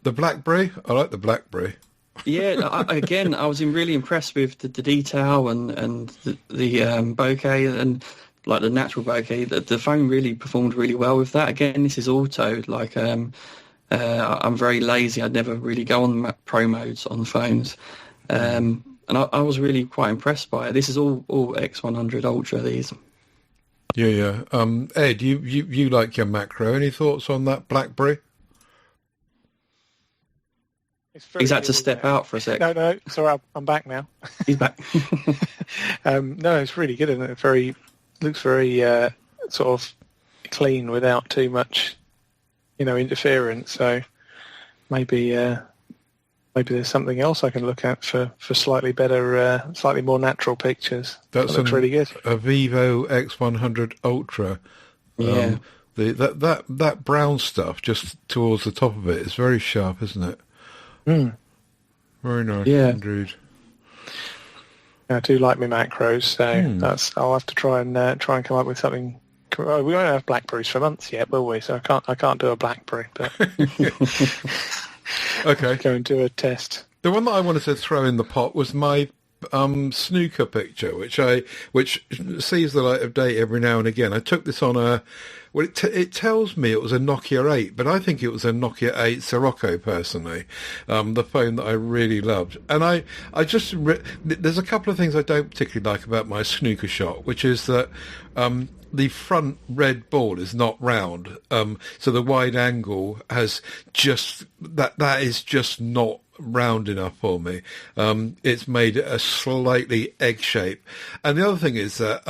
[SPEAKER 1] the BlackBerry, I like the BlackBerry.
[SPEAKER 5] Yeah, I was really impressed with the detail and the bokeh and like the natural bokeh. The phone really performed really well with that. Again, this is auto. Like I'm very lazy. I'd never really go on pro modes on phones, and I was really quite impressed by it. This is all X100 Ultra. These.
[SPEAKER 1] Yeah. Ed, you like your macro. Any thoughts on that BlackBerry?
[SPEAKER 5] He's had to step out for a sec.
[SPEAKER 2] No, sorry, I'm back now.
[SPEAKER 5] He's back.
[SPEAKER 2] No, it's really good, isn't it? Looks very sort of clean without too much, interference. So maybe there's something else I can look at for slightly better, slightly more natural pictures. That looks really good.
[SPEAKER 1] A Vivo X100 Ultra.
[SPEAKER 5] Yeah.
[SPEAKER 1] That brown stuff just towards the top of it is very sharp, isn't it?
[SPEAKER 2] Mm.
[SPEAKER 1] Very nice,
[SPEAKER 5] yeah.
[SPEAKER 1] Indeed.
[SPEAKER 2] I do like my macros, so I'll have to try and come up with something. We won't have Blackberries for months yet, will we? So I can't do a Blackberry, but
[SPEAKER 1] okay.
[SPEAKER 2] Go and do a test.
[SPEAKER 1] The one that I wanted to throw in the pot was my snooker picture, which sees the light of day every now and again. I took this on a. Well, it tells me it was a Nokia 8, but I think it was a Nokia 8 Sirocco, personally, the phone that I really loved. And I just... there's a couple of things I don't particularly like about my snooker shot, which is that the front red ball is not round. So the wide angle has just... That is just not round enough for me. It's made a slightly egg shape. And the other thing is that...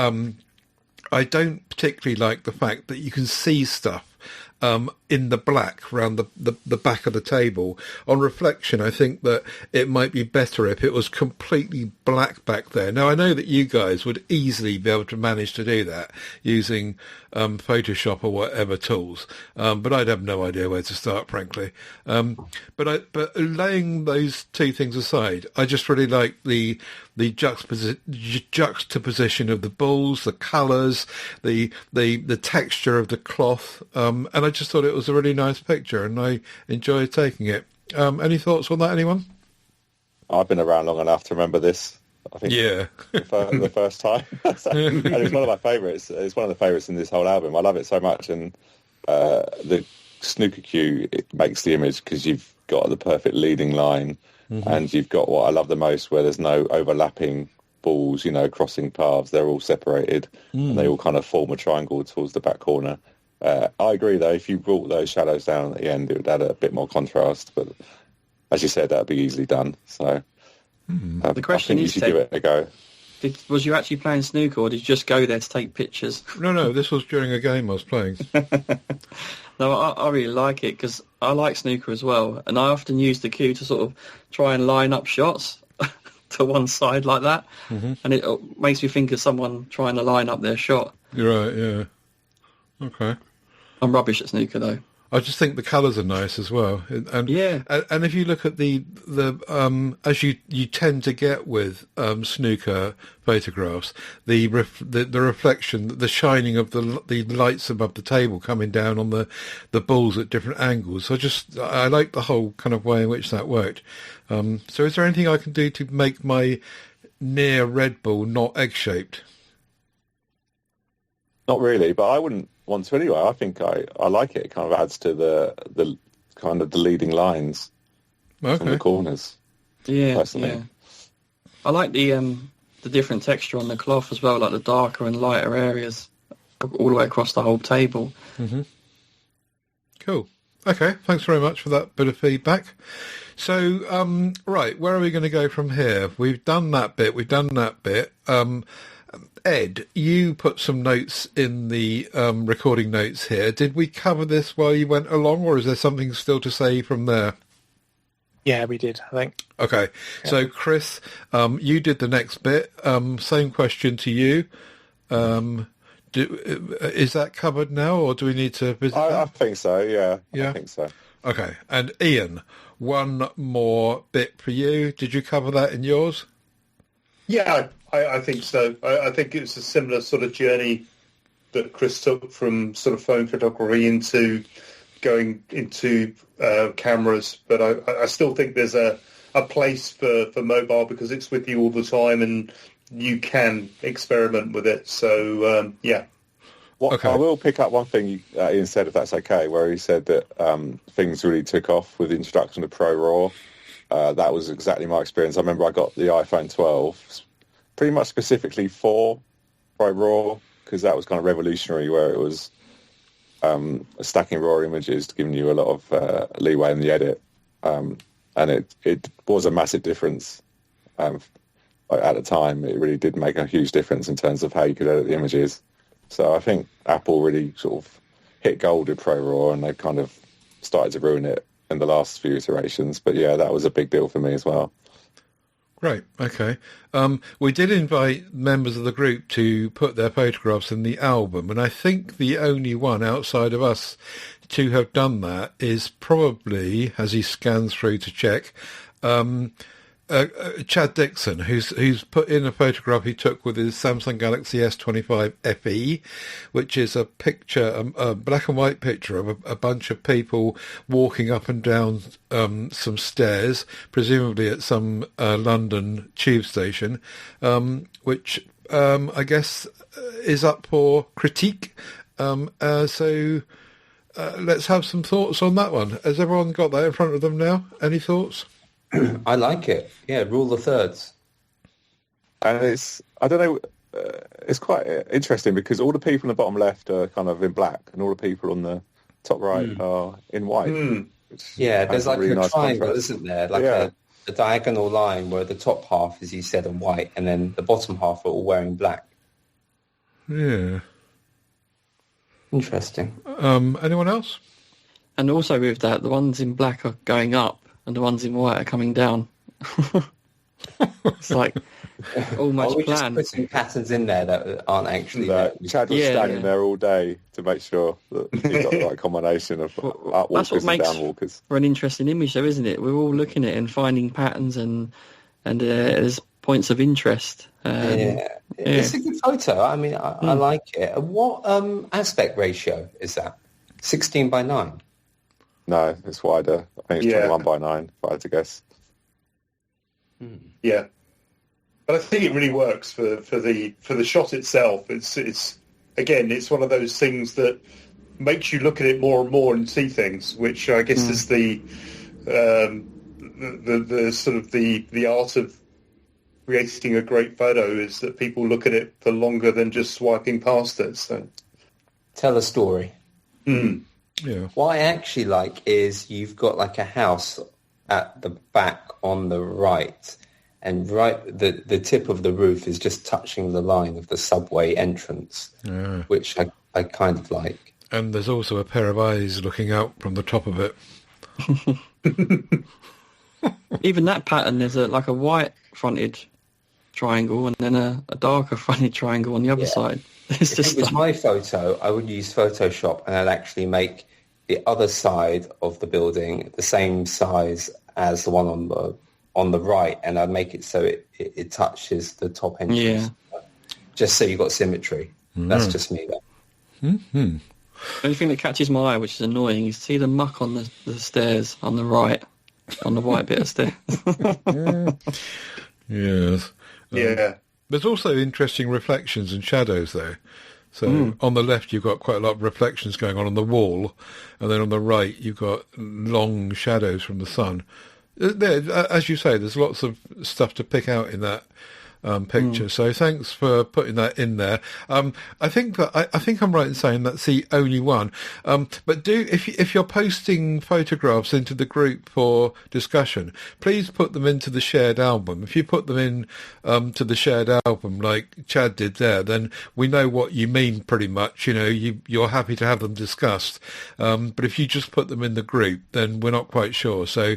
[SPEAKER 1] I don't particularly like the fact that you can see stuff in the black around the back of the table. On reflection, I think that it might be better if it was completely black back there. Now, I know that you guys would easily be able to manage to do that using Photoshop or whatever tools, but I'd have no idea where to start, frankly. But laying those two things aside, I just really like the juxtaposition of the balls, the colours, the texture of the cloth, and I just thought it was a really nice picture, and I enjoyed taking it. Any thoughts on that, anyone?
[SPEAKER 3] I've been around long enough to remember this. I think the first time. And it's one of my favourites. It's one of the favourites in this whole album. I love it so much, and the snooker cue, it makes the image because you've got the perfect leading line, and you've got what I love the most, where there's no overlapping balls, crossing paths. They're all separated, and they all kind of form a triangle towards the back corner. I agree, though, if you brought those shadows down at the end, it would add a bit more contrast, but as you said, that would be easily done. So
[SPEAKER 5] the question
[SPEAKER 3] I think you should give it a go.
[SPEAKER 5] Was you actually playing snooker, or did you just go there to take pictures?
[SPEAKER 1] No, this was during a game I was playing.
[SPEAKER 5] No, I really like it, because I like snooker as well, and I often use the cue to sort of try and line up shots to one side like that, and it makes me think of someone trying to line up their shot.
[SPEAKER 1] You're right, yeah. Okay.
[SPEAKER 5] I'm rubbish at snooker, though.
[SPEAKER 1] I just think the colours are nice as well, and if you look at the as you tend to get with snooker photographs, the reflection, the shining of the lights above the table coming down on the balls at different angles. I like the whole kind of way in which that worked. So is there anything I can do to make my near red ball not egg shaped? Not really, but I wouldn't want to anyway. I think I like it. It kind of adds to the kind of the leading lines from the corners.
[SPEAKER 5] Yeah,
[SPEAKER 1] personally.
[SPEAKER 5] Yeah. I like the different texture on the cloth as well, like the darker and lighter areas all the way across the whole table.
[SPEAKER 1] Mm-hmm. Cool. Okay, thanks very much for that bit of feedback. So, right, where are we going to go from here? We've done that bit. Ed, you put some notes in the recording notes here. Did we cover this while you went along, or is there something still to say from there?
[SPEAKER 2] Yeah, we did, I think.
[SPEAKER 1] Okay, yeah. So Chris, you did the next bit. Same question to you. Is that covered now, or do we need to visit that?
[SPEAKER 3] I think so, yeah.
[SPEAKER 1] Yeah?
[SPEAKER 3] I think so.
[SPEAKER 1] Okay, and Ian, one more bit for you. Did you cover that in yours?
[SPEAKER 6] Yeah, I think so. I think it's a similar sort of journey that Chris took from sort of phone photography into going into cameras. But I still think there's a place for mobile because it's with you all the time and you can experiment with it. So, yeah.
[SPEAKER 3] Okay. I will pick up one thing Ian said, if that's okay, where he said that things really took off with the introduction of Pro Raw. That was exactly my experience. I remember I got the iPhone 12 pretty much specifically for Pro Raw because that was kind of revolutionary, where it was stacking raw images, giving you a lot of leeway in the edit. And it was a massive difference. At the time, it really did make a huge difference in terms of how you could edit the images. So I think Apple really sort of hit gold with Pro Raw, and they've kind of started to ruin it in the last few iterations. But yeah, that was a big deal for me as well.
[SPEAKER 1] Great. Okay. We did invite members of the group to put their photographs in the album, and I think the only one outside of us to have done that is probably, as he scans through to check, Chad Dixon, who's put in a photograph he took with his Samsung Galaxy S25 FE, which is a picture, a black and white picture of a bunch of people walking up and down some stairs, presumably at some London tube station, which I guess is up for critique. So let's have some thoughts on that one. Has everyone got that in front of them now? Any thoughts?
[SPEAKER 4] I like it. Yeah, rule the thirds.
[SPEAKER 3] And I don't know, it's quite interesting because all the people in the bottom left are kind of in black and all the people on the top right are in white.
[SPEAKER 4] Yeah, there's like
[SPEAKER 3] really
[SPEAKER 4] a
[SPEAKER 3] nice
[SPEAKER 4] triangle,
[SPEAKER 3] contrast.
[SPEAKER 4] isn't there? Like a diagonal line where the top half, as you said, in white, and then the bottom half are all wearing black.
[SPEAKER 1] Yeah.
[SPEAKER 4] Interesting.
[SPEAKER 1] Anyone else?
[SPEAKER 5] And also with that, the ones in black are going up and the ones in white are coming down. It's like almost
[SPEAKER 4] we
[SPEAKER 5] planned.
[SPEAKER 4] just put some patterns in there that aren't actually there.
[SPEAKER 3] Chad was standing there all day to make sure that he got the right combination of up walkers and down walkers.
[SPEAKER 5] For an interesting image, though, isn't it? We're all looking at it and finding patterns and there's points of interest.
[SPEAKER 4] It's a good photo. I mean, I like it. What aspect ratio is that? 16 by 9?
[SPEAKER 3] No, it's wider. I think it's 21 by 9, if I had to guess.
[SPEAKER 6] Yeah, but I think it really works for the shot itself. It's again, it's one of those things that makes you look at it more and more and see things, which I guess is the sort of the art of creating a great photo, is that people look at it for longer than just swiping past it. So,
[SPEAKER 4] tell a story.
[SPEAKER 1] Yeah.
[SPEAKER 4] What I actually like is you've got like a house at the back on the right, and the tip of the roof is just touching the line of the subway entrance, which I kind of like.
[SPEAKER 1] And there's also a pair of eyes looking out from the top of it.
[SPEAKER 5] Even that pattern, there's a white fronted triangle and then a darker fronted triangle on the other side. It's just
[SPEAKER 4] if it was my photo, I would use Photoshop and I'd actually make the other side of the building the same size as the one on the right, and I'd make it so it touches the top entrance. Just so you've got symmetry. That's just me, though.
[SPEAKER 5] The only thing that catches my eye, which is annoying, is see the muck on the stairs on the right, on the white bit of stairs.
[SPEAKER 1] Yes. There's also interesting reflections and shadows, though. So on the left, you've got quite a lot of reflections going on the wall, and then on the right, you've got long shadows from the sun. as you say, there's lots of stuff to pick out in that picture. So thanks for putting that in there. I think that I think I'm right in saying that's the only one. But if you're posting photographs into the group for discussion, please put them into the shared album. If you put them in to the shared album like Chad did there, then we know what you mean pretty much. You're happy to have them discussed. But if you just put them in the group, then we're not quite sure. So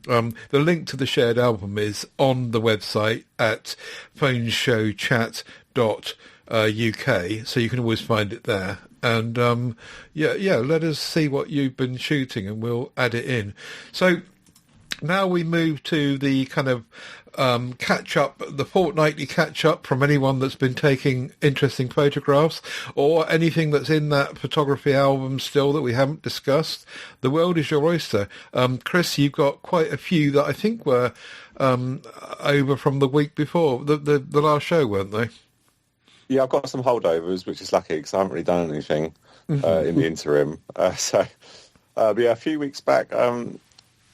[SPEAKER 1] the link to the shared album is on the website at phoneShowChat.uk, so you can always find it there. And let us see what you've been shooting, and we'll add it in. So now we move to the kind of catch-up, the fortnightly catch-up from anyone that's been taking interesting photographs or anything that's in that photography album still that we haven't discussed. The world is your oyster. Chris, you've got quite a few that I think were over from the week before, the last show, weren't they?
[SPEAKER 3] Yeah, I've got some holdovers, which is lucky because I haven't really done anything in the interim. But a few weeks back,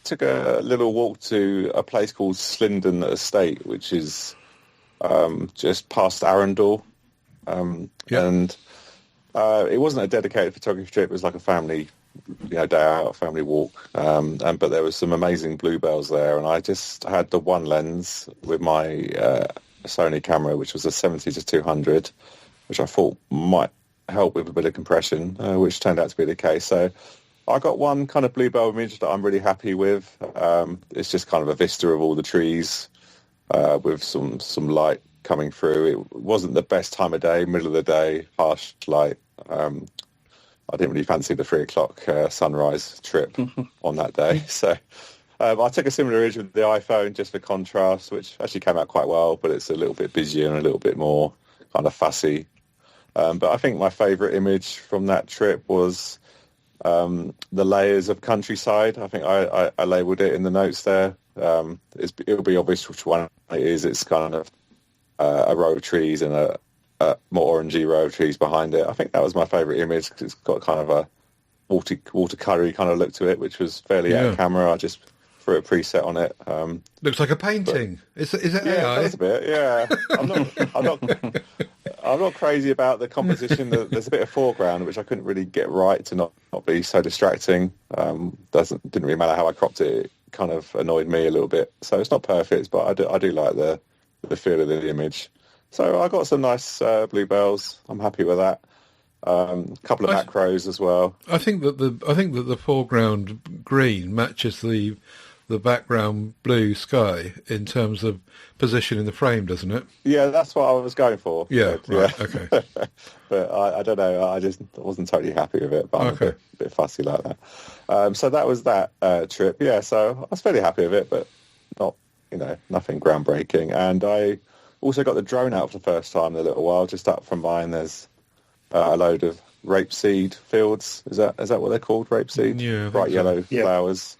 [SPEAKER 3] took a little walk to a place called Slindon Estate, which is just past Arundel. And it wasn't a dedicated photography trip. It was like a family day out, family walk. But there was some amazing bluebells there. And I just had the one lens with my Sony camera, which was a 70-200, which I thought might help with a bit of compression, which turned out to be the case. So I got one kind of bluebell image that I'm really happy with. It's just kind of a vista of all the trees with some light coming through. It wasn't the best time of day, middle of the day, harsh light. I didn't really fancy the 3 o'clock sunrise trip on that day. So I took a similar image with the iPhone just for contrast, which actually came out quite well, but it's a little bit busier and a little bit more kind of fussy. But I think my favourite image from that trip was the layers of countryside. I think I labelled it in the notes there. It'll be obvious which one it is. It's kind of a row of trees and a more orangey row of trees behind it. I think that was my favourite image because it's got kind of a watercolory kind of look to it, which was fairly out of camera. I just threw a preset on it.
[SPEAKER 1] Looks like a painting. Is it AI?
[SPEAKER 3] Yeah, it does a bit. Yeah, I'm not crazy about the composition. There's a bit of foreground which I couldn't really get right to not be so distracting. Didn't really matter how I cropped it. It kind of annoyed me a little bit. So it's not perfect, but I do like the feel of the image. So I got some nice bluebells. I'm happy with that. A couple of macros as well.
[SPEAKER 1] I think that the foreground green matches the background blue sky in terms of position in the frame, doesn't it?
[SPEAKER 3] Yeah, that's what I was going for.
[SPEAKER 1] Yeah, right, okay.
[SPEAKER 3] But I don't know, I just wasn't totally happy with it, but I'm a bit fussy like that. So that was that trip. Yeah, so I was fairly happy with it, but not, nothing groundbreaking. And I also got the drone out for the first time in a little while. Just up from mine, there's a load of rapeseed fields. Is that what they're called, rapeseed?
[SPEAKER 1] Yeah.
[SPEAKER 3] Bright yellow flowers.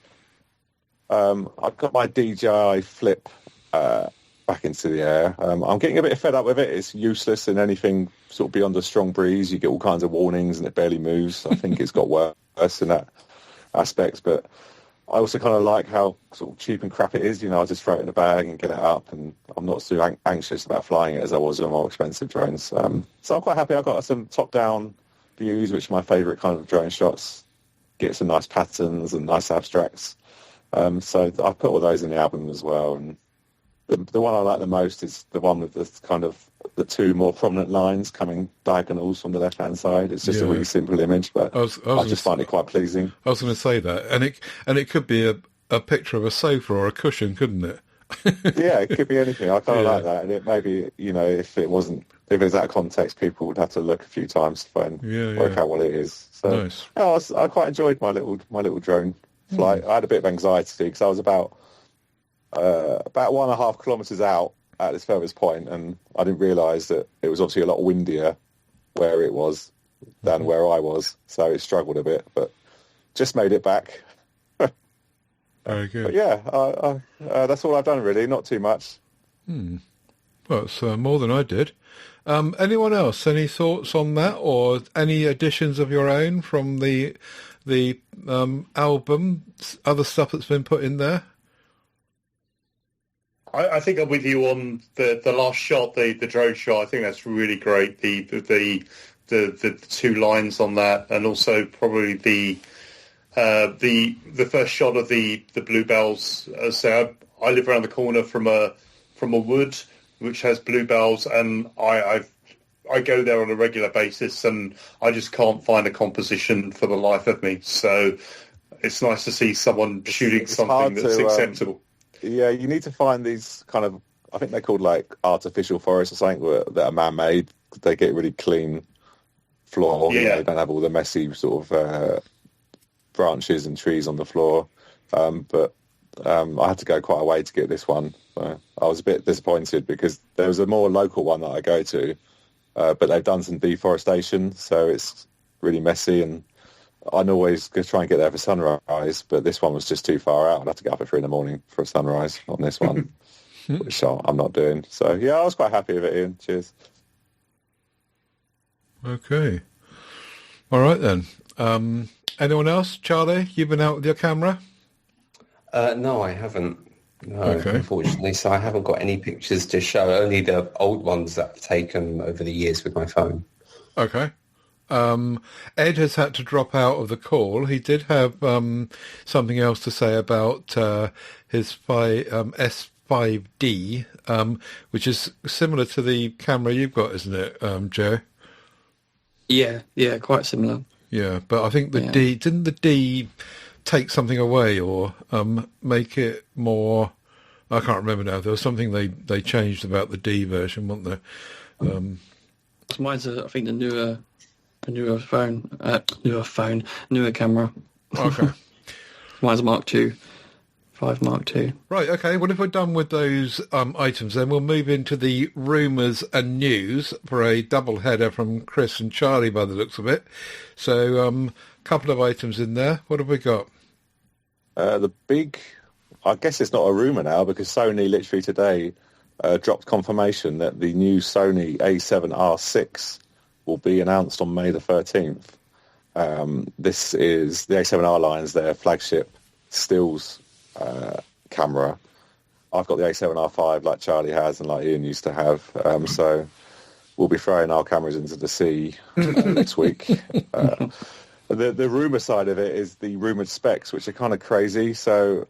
[SPEAKER 3] I've got my DJI Flip back into the air. I'm getting a bit fed up with it. It's useless in anything sort of beyond a strong breeze. You get all kinds of warnings and it barely moves. I think it's got worse in that aspect. But I also kind of like how sort of cheap and crap it is. I just throw it in a bag and get it up, and I'm not so anxious about flying it as I was with more expensive drones. So I'm quite happy. I've got some top-down views, which are my favourite kind of drone shots. Get some nice patterns and nice abstracts. So I put all those in the album as well. And the one I like the most is the one with the kind of the two more prominent lines coming diagonals from the left-hand side. It's just a really simple image, but I just find it quite pleasing.
[SPEAKER 1] I was going to say that, and it could be a picture of a sofa or a cushion, couldn't it?
[SPEAKER 3] Yeah, it could be anything. I kind of like that, and it maybe if it's out of context, people would have to look a few times to find work out what it is. So
[SPEAKER 1] nice.
[SPEAKER 3] I quite enjoyed my little drone flight. I had a bit of anxiety because I was about 1.5 kilometres out at this furthest point, and I didn't realise that it was obviously a lot windier where it was than where I was, so it struggled a bit, but just made it back.
[SPEAKER 1] Very good.
[SPEAKER 3] But yeah, that's all I've done really, not too much.
[SPEAKER 1] Well, it's more than I did. Anyone else? Any thoughts on that, or any additions of your own from the album? Other stuff that's been put in there?
[SPEAKER 6] I think I'm with you on the last shot, the drone shot. I think that's really great. The two lines on that, and also probably the first shot of the bluebells. So I live around the corner from a wood which has bluebells, and I go there on a regular basis, and I just can't find a composition for the life of me. So it's nice to see someone shooting something that's acceptable.
[SPEAKER 3] Yeah, you need to find these kind of, I think they're called like artificial forests or something that are man-made. They get really clean floor.
[SPEAKER 6] Yeah.
[SPEAKER 3] You know, they don't have all the messy sort of branches and trees on the floor. But I had to go quite a way to get this one. So I was a bit disappointed because there was a more local one that I go to, but they've done some deforestation, so it's really messy, and I'd always try and get there for sunrise, but this one was just too far out. I'd have to get up at 3 a.m. for a sunrise on this one, which I'm not doing. So, yeah, I was quite happy with it, Ian. Cheers.
[SPEAKER 1] Okay. All right, then. Anyone else? Charlie, you've been out with your camera?
[SPEAKER 4] No, I haven't. No,
[SPEAKER 1] Okay.
[SPEAKER 4] Unfortunately. So I haven't got any pictures to show, only the old ones that I've taken over the years with my phone.
[SPEAKER 1] Okay. Ed has had to drop out of the call. He did have something else to say about his S5D, which is similar to the camera you've got, isn't it, Joe?
[SPEAKER 5] Yeah, quite similar.
[SPEAKER 1] Yeah, but I think the D, didn't the D take something away or make it more, I can't remember now, there was something they changed about the D version, wasn't there?
[SPEAKER 5] Mine's, I think, the newer camera.
[SPEAKER 1] Okay.
[SPEAKER 5] Mine's Mark II, 5 Mark II.
[SPEAKER 1] Right, okay, well, if we're done with those items, then we'll move into the rumours and news for a double header from Chris and Charlie by the looks of it. So, a couple of items in there. What have we got?
[SPEAKER 3] The big, I guess it's not a rumour now because Sony literally today dropped confirmation that the new Sony A7R6 will be announced on May the 13th. This is the A7R line's their flagship stills camera. I've got the A7R5 like Charlie has and like Ian used to have. So we'll be throwing our cameras into the sea next week. The rumour side of it is the rumoured specs, which are kind of crazy. So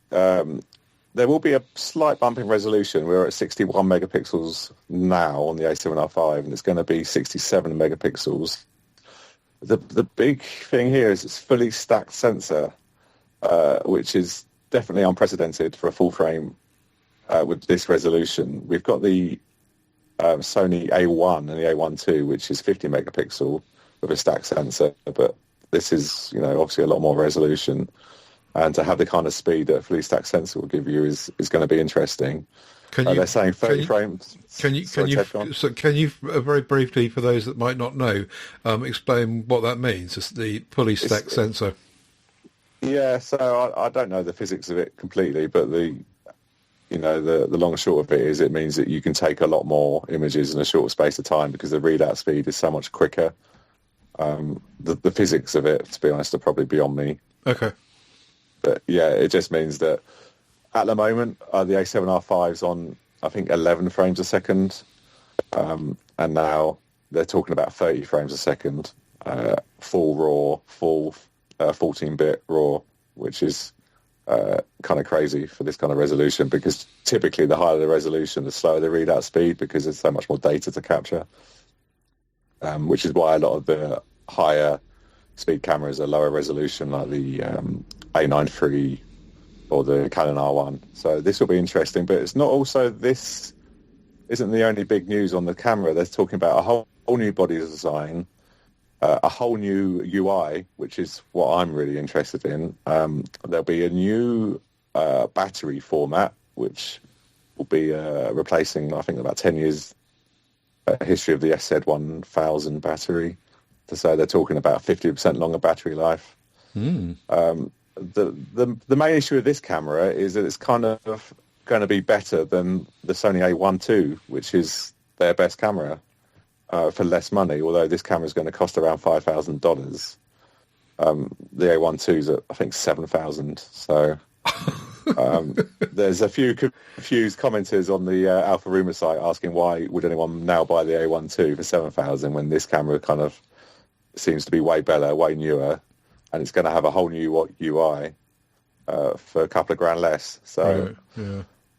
[SPEAKER 3] there will be a slight bump in resolution. We're at 61 megapixels now on the A7R5, and it's going to be 67 megapixels. The big thing here is it's fully stacked sensor, which is definitely unprecedented for a full frame with this resolution. We've got the Sony A1 and the A1 II, which is 50 megapixel with a stacked sensor, but this is, obviously a lot more resolution. And to have the kind of speed that a fully stacked sensor will give you is going to be interesting. They're saying 30 frames.
[SPEAKER 1] Can you very briefly, for those that might not know, explain what that means? It's the fully stacked sensor.
[SPEAKER 3] Yeah, so I don't know the physics of it completely, but the long and short of it is it means that you can take a lot more images in a short space of time because the readout speed is so much quicker. The physics of it, to be honest, are probably beyond me.
[SPEAKER 1] Okay.
[SPEAKER 3] But yeah, it just means that at the moment, the A7R5's on, I think, 11 frames a second. And now they're talking about 30 frames a second, full RAW, full 14-bit RAW, which is kind of crazy for this kind of resolution because typically the higher the resolution, the slower the readout speed because there's so much more data to capture, which is why a lot of the higher speed cameras are lower resolution, like the A9 III or the Canon R1. So this will be interesting, but it's not also, this isn't the only big news on the camera. They're talking about a whole new body design, a whole new UI, which is what I'm really interested in. There'll be a new battery format, which will be replacing, I think, about 10 years history of the SZ1000 battery. So they're talking about 50% longer battery life. The main issue with this camera is that it's kind of going to be better than the Sony A1 II, which is their best camera for less money, although this camera is going to cost around $5,000. The A1 II is at, I think, $7,000. So There's a few confused commenters on the Alpha Rumours site asking why would anyone now buy the A1 II for 7,000 when this camera kind of seems to be way better, way newer, and it's going to have a whole new UI for a couple of grand less. So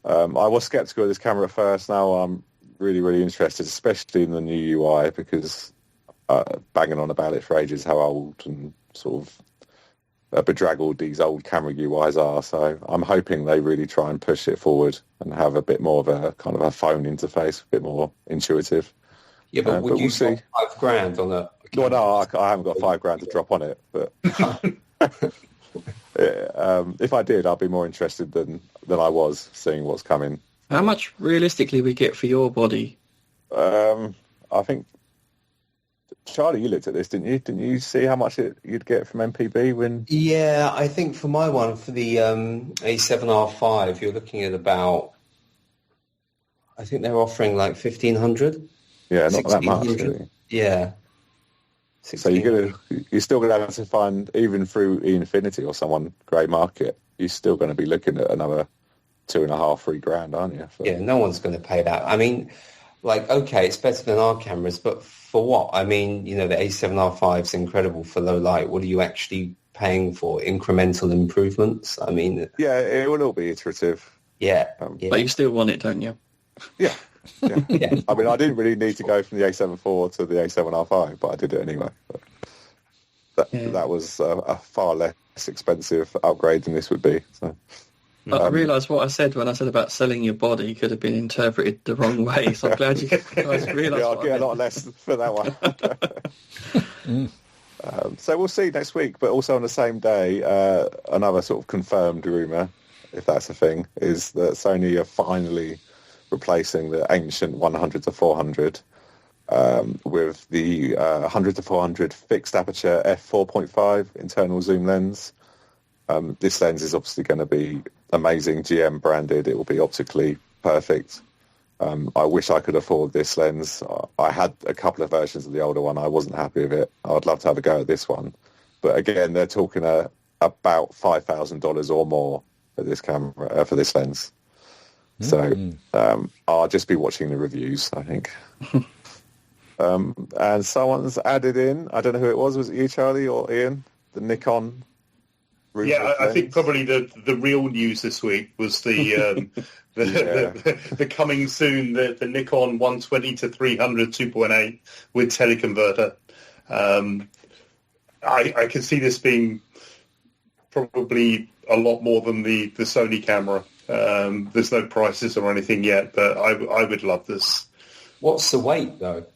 [SPEAKER 3] I was sceptical of this camera at first. Now I'm really, really interested, especially in the new UI, because banging on about it for ages how old and sort of bedraggled these old camera UIs are. So I'm hoping they really try and push it forward and have a bit more of a kind of a phone interface, a bit more intuitive.
[SPEAKER 4] Yeah, but would you spend £5,000 on a...
[SPEAKER 3] Well, no, I haven't got £5,000 to drop on it, but if I did, I'd be more interested than I was seeing what's coming.
[SPEAKER 5] How much realistically we get for your body?
[SPEAKER 3] I think, Charlie, you looked at this, didn't you? Didn't you see how much you'd get from MPB when...
[SPEAKER 4] Yeah, I think for my one, for the A7R5, you're looking at about... I think they're offering like 1,500.
[SPEAKER 3] Yeah, not that much, really.
[SPEAKER 4] Yeah.
[SPEAKER 3] So you're still going to have to find, even through eInfinity or someone grey market, you're still going to be looking at another 2.5, $3,000, aren't you?
[SPEAKER 4] Yeah, no one's going to pay that. I mean, like, okay, it's better than our cameras, but for what? I mean, you know, the A7R5 is incredible for low light. What are you actually paying for? Incremental improvements? I mean... Yeah,
[SPEAKER 3] it will all be iterative.
[SPEAKER 4] Yeah.
[SPEAKER 5] But you still want it, don't you?
[SPEAKER 3] Yeah. Yeah. I mean, I didn't really need to go from the A7 IV to the A7R5, but I did it anyway. That was a far less expensive upgrade than this would be. So,
[SPEAKER 5] I realised what I said when I said about selling your body could have been interpreted the wrong way, so I'm glad you guys realised.
[SPEAKER 3] Yeah, I'll get a lot less for that one. So we'll see next week, but also on the same day, another sort of confirmed rumour, if that's a thing, is that Sony are finally replacing the ancient 100-400 with the 100-400 fixed aperture f4.5 internal zoom lens. This lens is obviously going to be amazing, GM branded. It will be optically perfect. I wish I could afford this lens. I had a couple of versions of the older one. I wasn't happy with it. I'd love to have a go at this one. But again, they're talking about $5,000 or more for this camera, for this lens. So I'll just be watching the reviews, I think. And someone's added in, I don't know who it was it you, Charlie, or Ian? The Nikon.
[SPEAKER 6] Yeah, I think probably the real news this week was the coming soon, the Nikon 120-300 2.8 with teleconverter. I can see this being probably a lot more than the Sony camera. There's no prices or anything yet, but I would love this.
[SPEAKER 4] What's the weight though?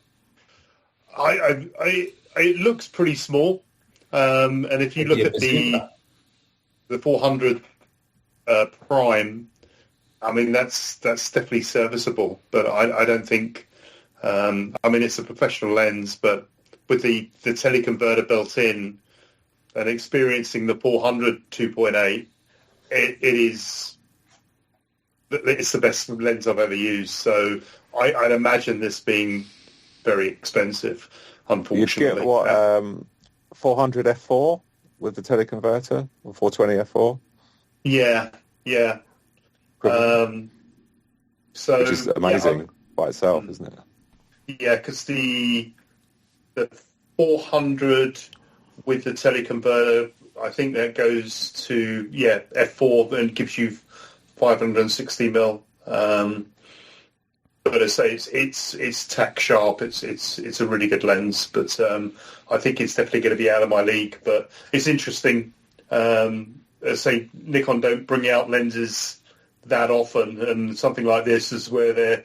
[SPEAKER 6] It looks pretty small, and if you look at the 400 prime, I mean that's definitely serviceable. But I don't think. I mean it's a professional lens, but with the teleconverter built in and experiencing the 400 2.8, it is. It's the best lens I've ever used, so I'd imagine this being very expensive, unfortunately.
[SPEAKER 3] You'd get what, 400 f4 with the teleconverter, or 420 f4?
[SPEAKER 6] Yeah. So
[SPEAKER 3] which is amazing by itself, isn't it?
[SPEAKER 6] Yeah, because the 400 with the teleconverter, I think that goes to f4 and gives you 560 mil, but I say it's tack sharp. It's a really good lens, but I think it's definitely going to be out of my league. But it's interesting. Say Nikon don't bring out lenses that often, and something like this is where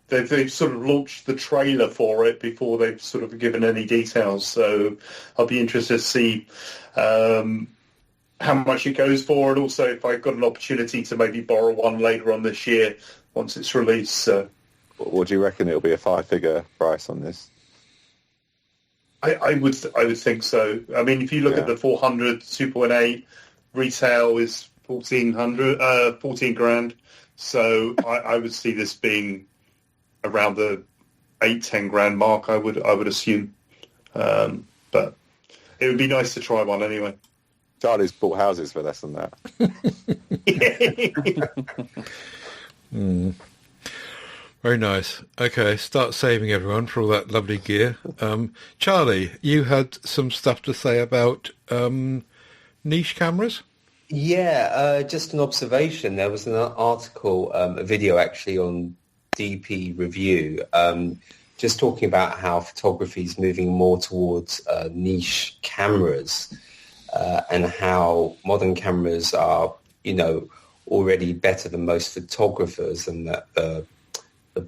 [SPEAKER 6] they've sort of launched the trailer for it before they've sort of given any details. So I'll be interested to see how much it goes for, and also if I've got an opportunity to maybe borrow one later on this year once it's released.
[SPEAKER 3] What do you reckon it'll be a 5-figure price on this?
[SPEAKER 6] I would think so. I mean, if you look at the 400 2.8, retail is 14 grand. So I would see this being around the 8-10 grand mark. I would assume, but it would be nice to try one anyway.
[SPEAKER 3] Charlie's bought houses for less than that.
[SPEAKER 1] Very nice. Okay, start saving everyone for all that lovely gear. Charlie, you had some stuff to say about niche cameras?
[SPEAKER 4] Yeah, just an observation. There was an article, a video actually on DP Review, just talking about how photography is moving more towards niche cameras and how modern cameras are, already better than most photographers, and that the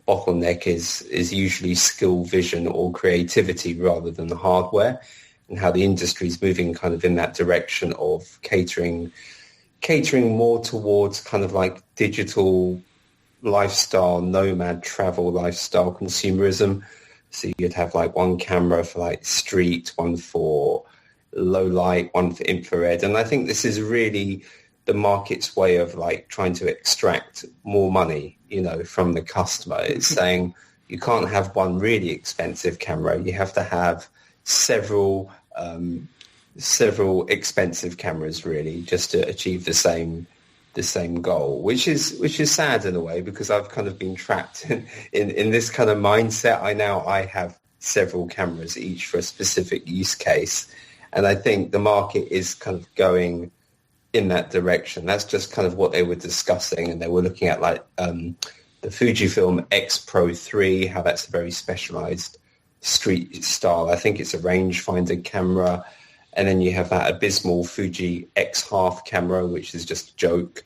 [SPEAKER 4] bottleneck is usually skill, vision or creativity rather than the hardware, and how the industry is moving kind of in that direction of catering more towards kind of like digital lifestyle, nomad travel lifestyle consumerism. So you'd have like one camera for like street, one for low light, one for infrared. And I think this is really the market's way of like trying to extract more money, from the customer. It's saying you can't have one really expensive camera. You have to have several expensive cameras really just to achieve the same goal, which is sad in a way, because I've kind of been trapped in this kind of mindset. I have several cameras each for a specific use case, and I think the market is kind of going in that direction. That's just kind of what they were discussing, and they were looking at like the Fujifilm X Pro 3, how that's a very specialized street style. I think it's a rangefinder camera. And then you have that abysmal Fuji X half camera, which is just a joke.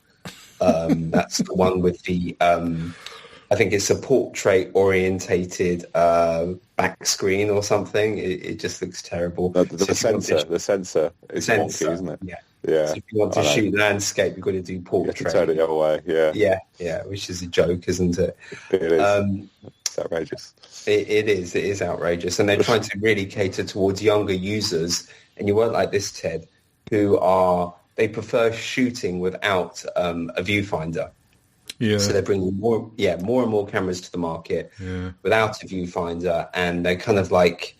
[SPEAKER 4] That's the one with the, I think it's a portrait orientated back screen or something. It just looks terrible.
[SPEAKER 3] The sensor is wonky, isn't it?
[SPEAKER 4] Yeah. So if you want to shoot landscape, you've got to do portrait.
[SPEAKER 3] You have to turn it the other way,
[SPEAKER 4] Yeah, which is a joke, isn't it?
[SPEAKER 3] It is. It's outrageous.
[SPEAKER 4] It is outrageous. And they're trying to really cater towards younger users. And you won't like this, Ted, they prefer shooting without a viewfinder.
[SPEAKER 1] Yeah.
[SPEAKER 4] So they're bringing more and more cameras to the market without a viewfinder, and they're kind of like,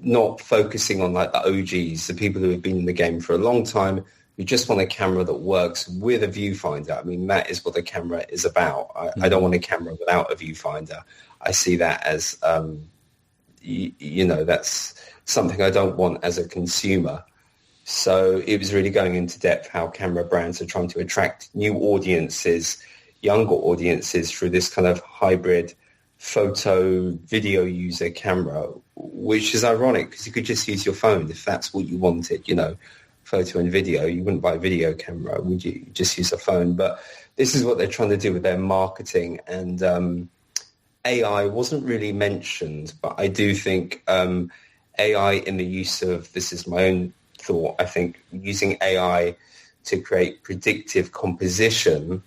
[SPEAKER 4] not focusing on like the OGs, the people who have been in the game for a long time, who just want a camera that works with a viewfinder. I mean, that is what the camera is about. I don't want a camera without a viewfinder. I see that as, that's something I don't want as a consumer. So it was really going into depth how camera brands are trying to attract new audiences, younger audiences, through this kind of hybrid photo video user camera, which is ironic because you could just use your phone if that's what you wanted, photo and video. You wouldn't buy a video camera, would you? You'd just use a phone. But this is what they're trying to do with their marketing. And AI wasn't really mentioned, but I do think AI in the use of, this is my own thought, I think using AI to create predictive composition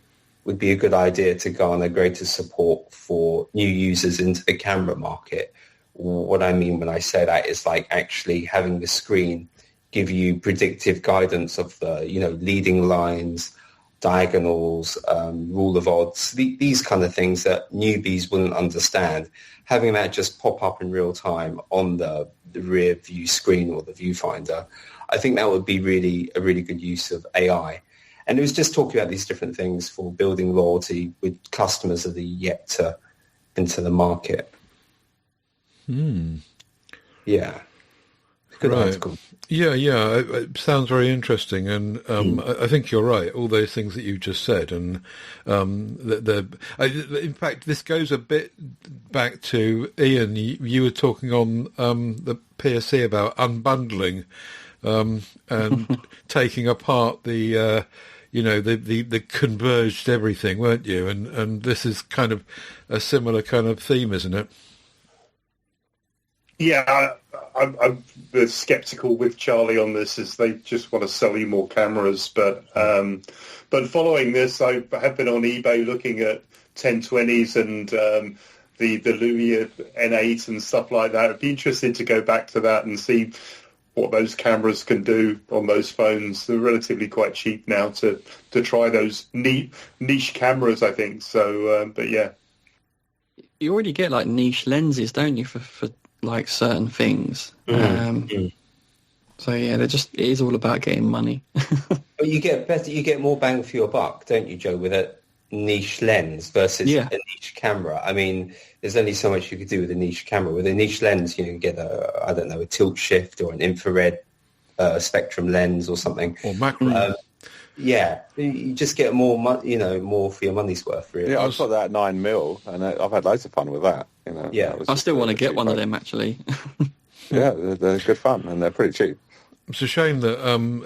[SPEAKER 4] would be a good idea to garner greater support for new users into the camera market. What I mean when I say that is like actually having the screen give you predictive guidance of the, leading lines, diagonals, rule of odds, these kind of things that newbies wouldn't understand. Having that just pop up in real time on the rear view screen or the viewfinder, I think that would be a really good use of AI. And it was just talking about these different things for building loyalty with customers that are yet to enter the market. Yeah. Good article.
[SPEAKER 1] Yeah, it sounds very interesting, and I think you're right. All those things that you just said, and in fact, this goes a bit back to Ian. You were talking on the PSC about unbundling and taking apart the converged everything, weren't you? And this is kind of a similar kind of theme, isn't it?
[SPEAKER 6] Yeah, I'm sceptical with Charlie on this, as they just want to sell you more cameras. But following this, I have been on eBay looking at 1020s and the Lumia N8 and stuff like that. It'd be interesting to go back to that and see what those cameras can do on those phones. They're relatively quite cheap now to try those niche cameras, I think. So, but yeah.
[SPEAKER 5] You already get like niche lenses, don't you, for like certain things. So yeah, it is all about getting money.
[SPEAKER 4] But you get more bang for your buck, don't you, Joe, with a niche lens versus a niche camera? I mean, there's only so much you could do with a niche camera. With a niche lens, you get a tilt shift or an infrared spectrum lens or something.
[SPEAKER 1] Or macro.
[SPEAKER 4] You just get more for your money's worth, really.
[SPEAKER 3] Yeah, I've got that 9mm, and I've had loads of fun with that.
[SPEAKER 5] I still want to get one of them, actually.
[SPEAKER 3] Yeah, they're good fun, and they're pretty cheap.
[SPEAKER 1] It's a shame that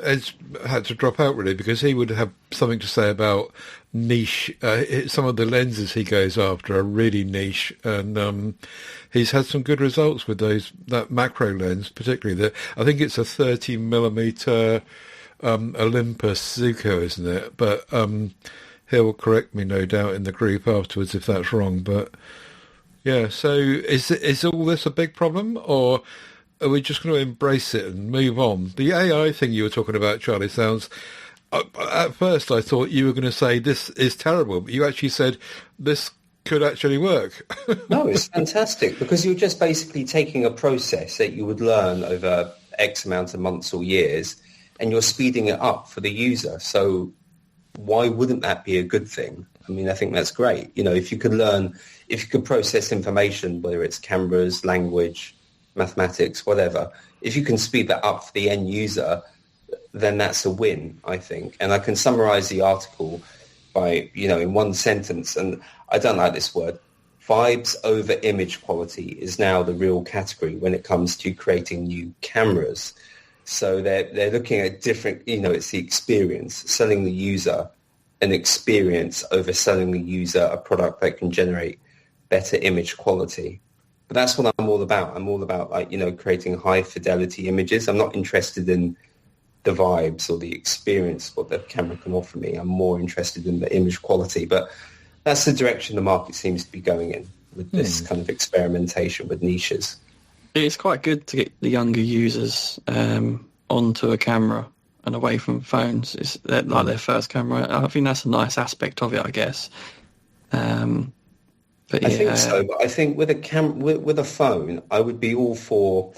[SPEAKER 1] Ed's had to drop out, really, because he would have something to say about niche. Some of the lenses he goes after are really niche, and he's had some good results with that macro lens, particularly. I think it's a 30mm Olympus Zuko, isn't it? But he'll correct me, no doubt, in the group afterwards if that's wrong. But yeah, so is all this a big problem, or are we just going to embrace it and move on? The AI thing you were talking about, Charlie, sounds... At first I thought you were going to say this is terrible, but you actually said this could actually work.
[SPEAKER 4] No, it's fantastic, because you're just basically taking a process that you would learn over X amount of months or years, and you're speeding it up for the user. So why wouldn't that be a good thing? I mean, I think that's great. If you could process information, whether it's cameras, language, mathematics, whatever, if you can speed that up for the end user, then that's a win, I think. And I can summarize the article by, in one sentence, and I don't like this word. Vibes over image quality is now the real category when it comes to creating new cameras. So they're looking at different, it's the experience, selling the user an experience over selling the user a product that can generate better image quality. But that's what I'm all about. I'm all about, creating high fidelity images. I'm not interested in the vibes or the experience, what the camera can offer me. I'm more interested in the image quality. But that's the direction the market seems to be going in with this kind of experimentation with niches.
[SPEAKER 5] It's quite good to get the younger users onto a camera and away from phones. It's like their first camera. I think that's a nice aspect of it, I guess. But
[SPEAKER 4] I think so, but I think with a phone, I would be all for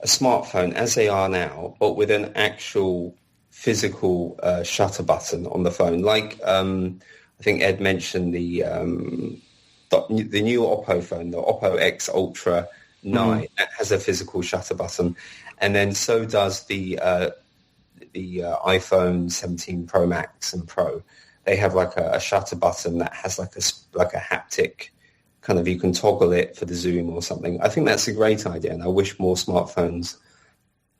[SPEAKER 4] a smartphone as they are now, but with an actual physical shutter button on the phone. Like I think Ed mentioned the new Oppo phone, the Oppo X Ultra 9, that has a physical shutter button, and then so does the iPhone 17 Pro Max and Pro. They have like a shutter button that has like a haptic kind of, you can toggle it for the zoom or something. I think that's a great idea, and I wish more smartphones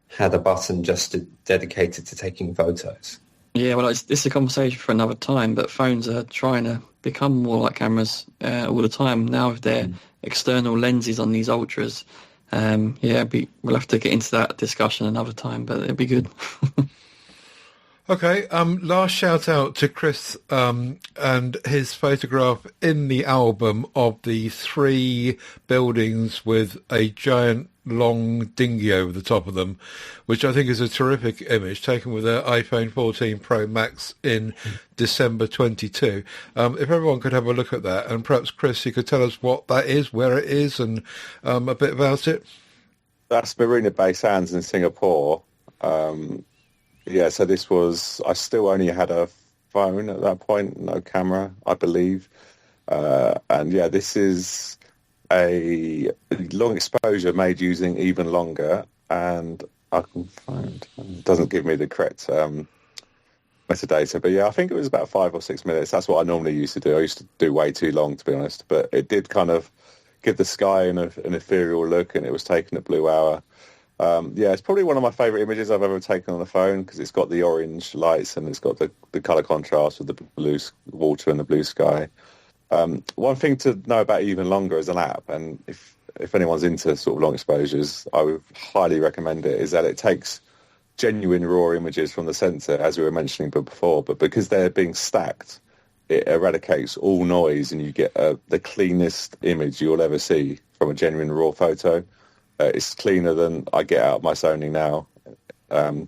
[SPEAKER 4] had a button just dedicated to taking photos.
[SPEAKER 5] Yeah, well, it's a conversation for another time, but phones are trying to become more like cameras all the time now with their external lenses on these Ultras. We'll have to get into that discussion another time, but it'll be good.
[SPEAKER 1] Okay, last shout out to Chris and his photograph in the album of the 3 buildings with a giant long dinghy over the top of them, which I think is a terrific image taken with an iPhone 14 Pro Max in December 22. If everyone could have a look at that, and perhaps Chris, you could tell us what that is, where it is, and a bit about it.
[SPEAKER 3] That's Marina Bay Sands in Singapore. So this was, I still only had a phone at that point, no camera, I believe. This is a long exposure made using even longer, and I can find, it doesn't give me the correct metadata, but I think it was about 5 or 6 minutes. That's what I normally used to do. I used to do way too long, to be honest, but it did kind of give the sky an ethereal look, and it was taken at blue hour. It's probably one of my favourite images I've ever taken on the phone, because it's got the orange lights and it's got the colour contrast with the blue water and the blue sky. One thing to know about Even Longer as an app, and if anyone's into sort of long exposures, I would highly recommend it, is that it takes genuine raw images from the sensor, as we were mentioning before, but because they're being stacked, it eradicates all noise, and you get the cleanest image you'll ever see from a genuine raw photo. It's cleaner than I get out of my Sony now,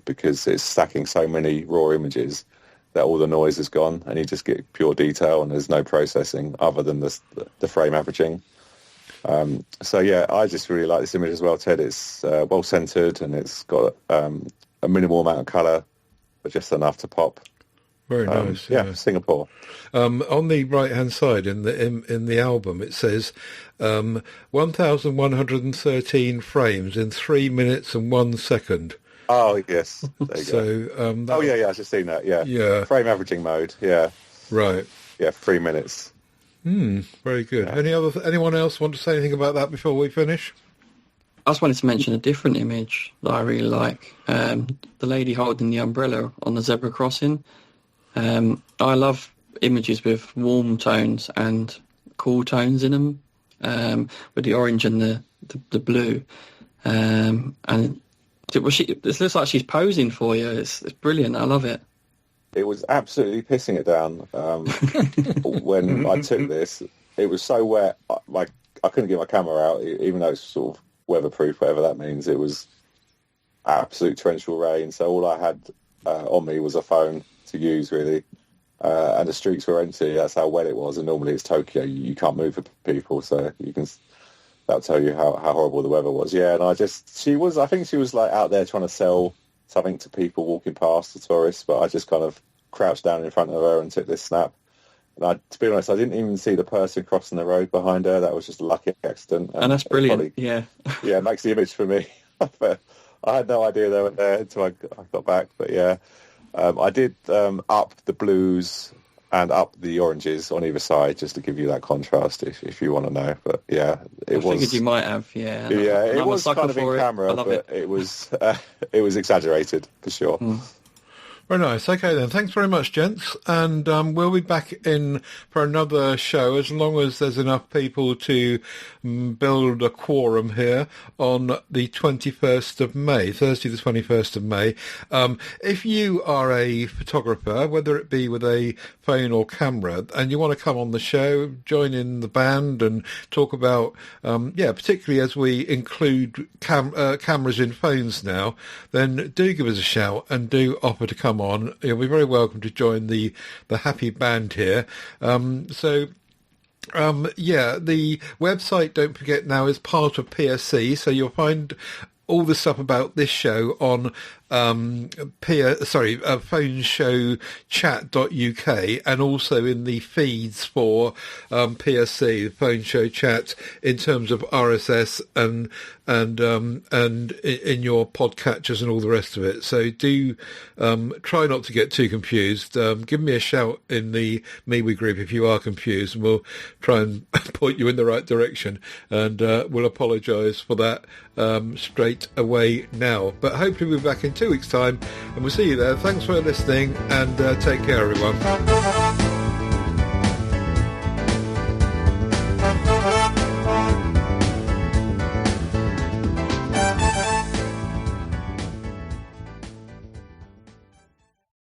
[SPEAKER 3] because it's stacking so many raw images that all the noise is gone, and you just get pure detail, and there's no processing other than the frame averaging. I just really like this image as well, Ted. It's well-centered, and it's got a minimal amount of colour, but just enough to pop.
[SPEAKER 1] Very nice.
[SPEAKER 3] Yeah, Singapore.
[SPEAKER 1] On the right-hand side in the album, it says 1,113 frames in 3 minutes and 1 second.
[SPEAKER 3] Oh, yes. There you
[SPEAKER 1] So,
[SPEAKER 3] go. I've just seen that, yeah. Frame averaging mode, yeah.
[SPEAKER 1] Right.
[SPEAKER 3] Yeah, 3 minutes.
[SPEAKER 1] Very good. Yeah. Anyone else want to say anything about that before we finish?
[SPEAKER 5] I just wanted to mention a different image that I really like. The lady holding the umbrella on the zebra crossing. I love images with warm tones and cool tones in them, with the orange and the blue. And this looks like she's posing for you. It's brilliant. I love it.
[SPEAKER 3] It was absolutely pissing it down when I took this. It was so wet, I couldn't get my camera out, even though it's sort of weatherproof, whatever that means. It was absolute torrential rain, so all I had on me was a phone to use, really. And the streets were empty. That's how wet it was. And normally it's Tokyo. You can't move for people, so that'll tell you how horrible the weather was. Yeah, and I think she was like out there trying to sell something to people walking past, the tourists, but I just kind of crouched down in front of her and took this snap. And to be honest, I didn't even see the person crossing the road behind her. That was just a lucky accident.
[SPEAKER 5] And that's brilliant, yeah.
[SPEAKER 3] Yeah, it makes the image for me. But I had no idea they were there until I got back. But yeah, I did up the blues and up the oranges on either side just to give you that contrast if you want to know. But yeah, I
[SPEAKER 5] figured you might have, yeah.
[SPEAKER 3] Yeah, it was kind of in camera, but it was exaggerated for sure.
[SPEAKER 1] Very nice. Okay then, thanks very much, gents, and we'll be back in for another show as long as there's enough people to build a quorum here on the 21st of May, Thursday the 21st of May. If you are a photographer, whether it be with a phone or camera, and you want to come on the show, join in the band and talk about, particularly as we include cameras in phones now, then do give us a shout and do offer to come on. You'll be very welcome to join the happy band here. The website, don't forget now, is part of PSC, so you'll find all the stuff about this show on phoneShowChat.uk, and also in the feeds for PSC, the Phone Show Chat, in terms of RSS and in your podcatchers and all the rest of it. So do try not to get too confused. Give me a shout in the MeWe group if you are confused, and we'll try and point you in the right direction. And we'll apologise for that straight away now. But hopefully we'll be back in 2 weeks' time, and we'll see you there. Thanks for listening, and take care, everyone.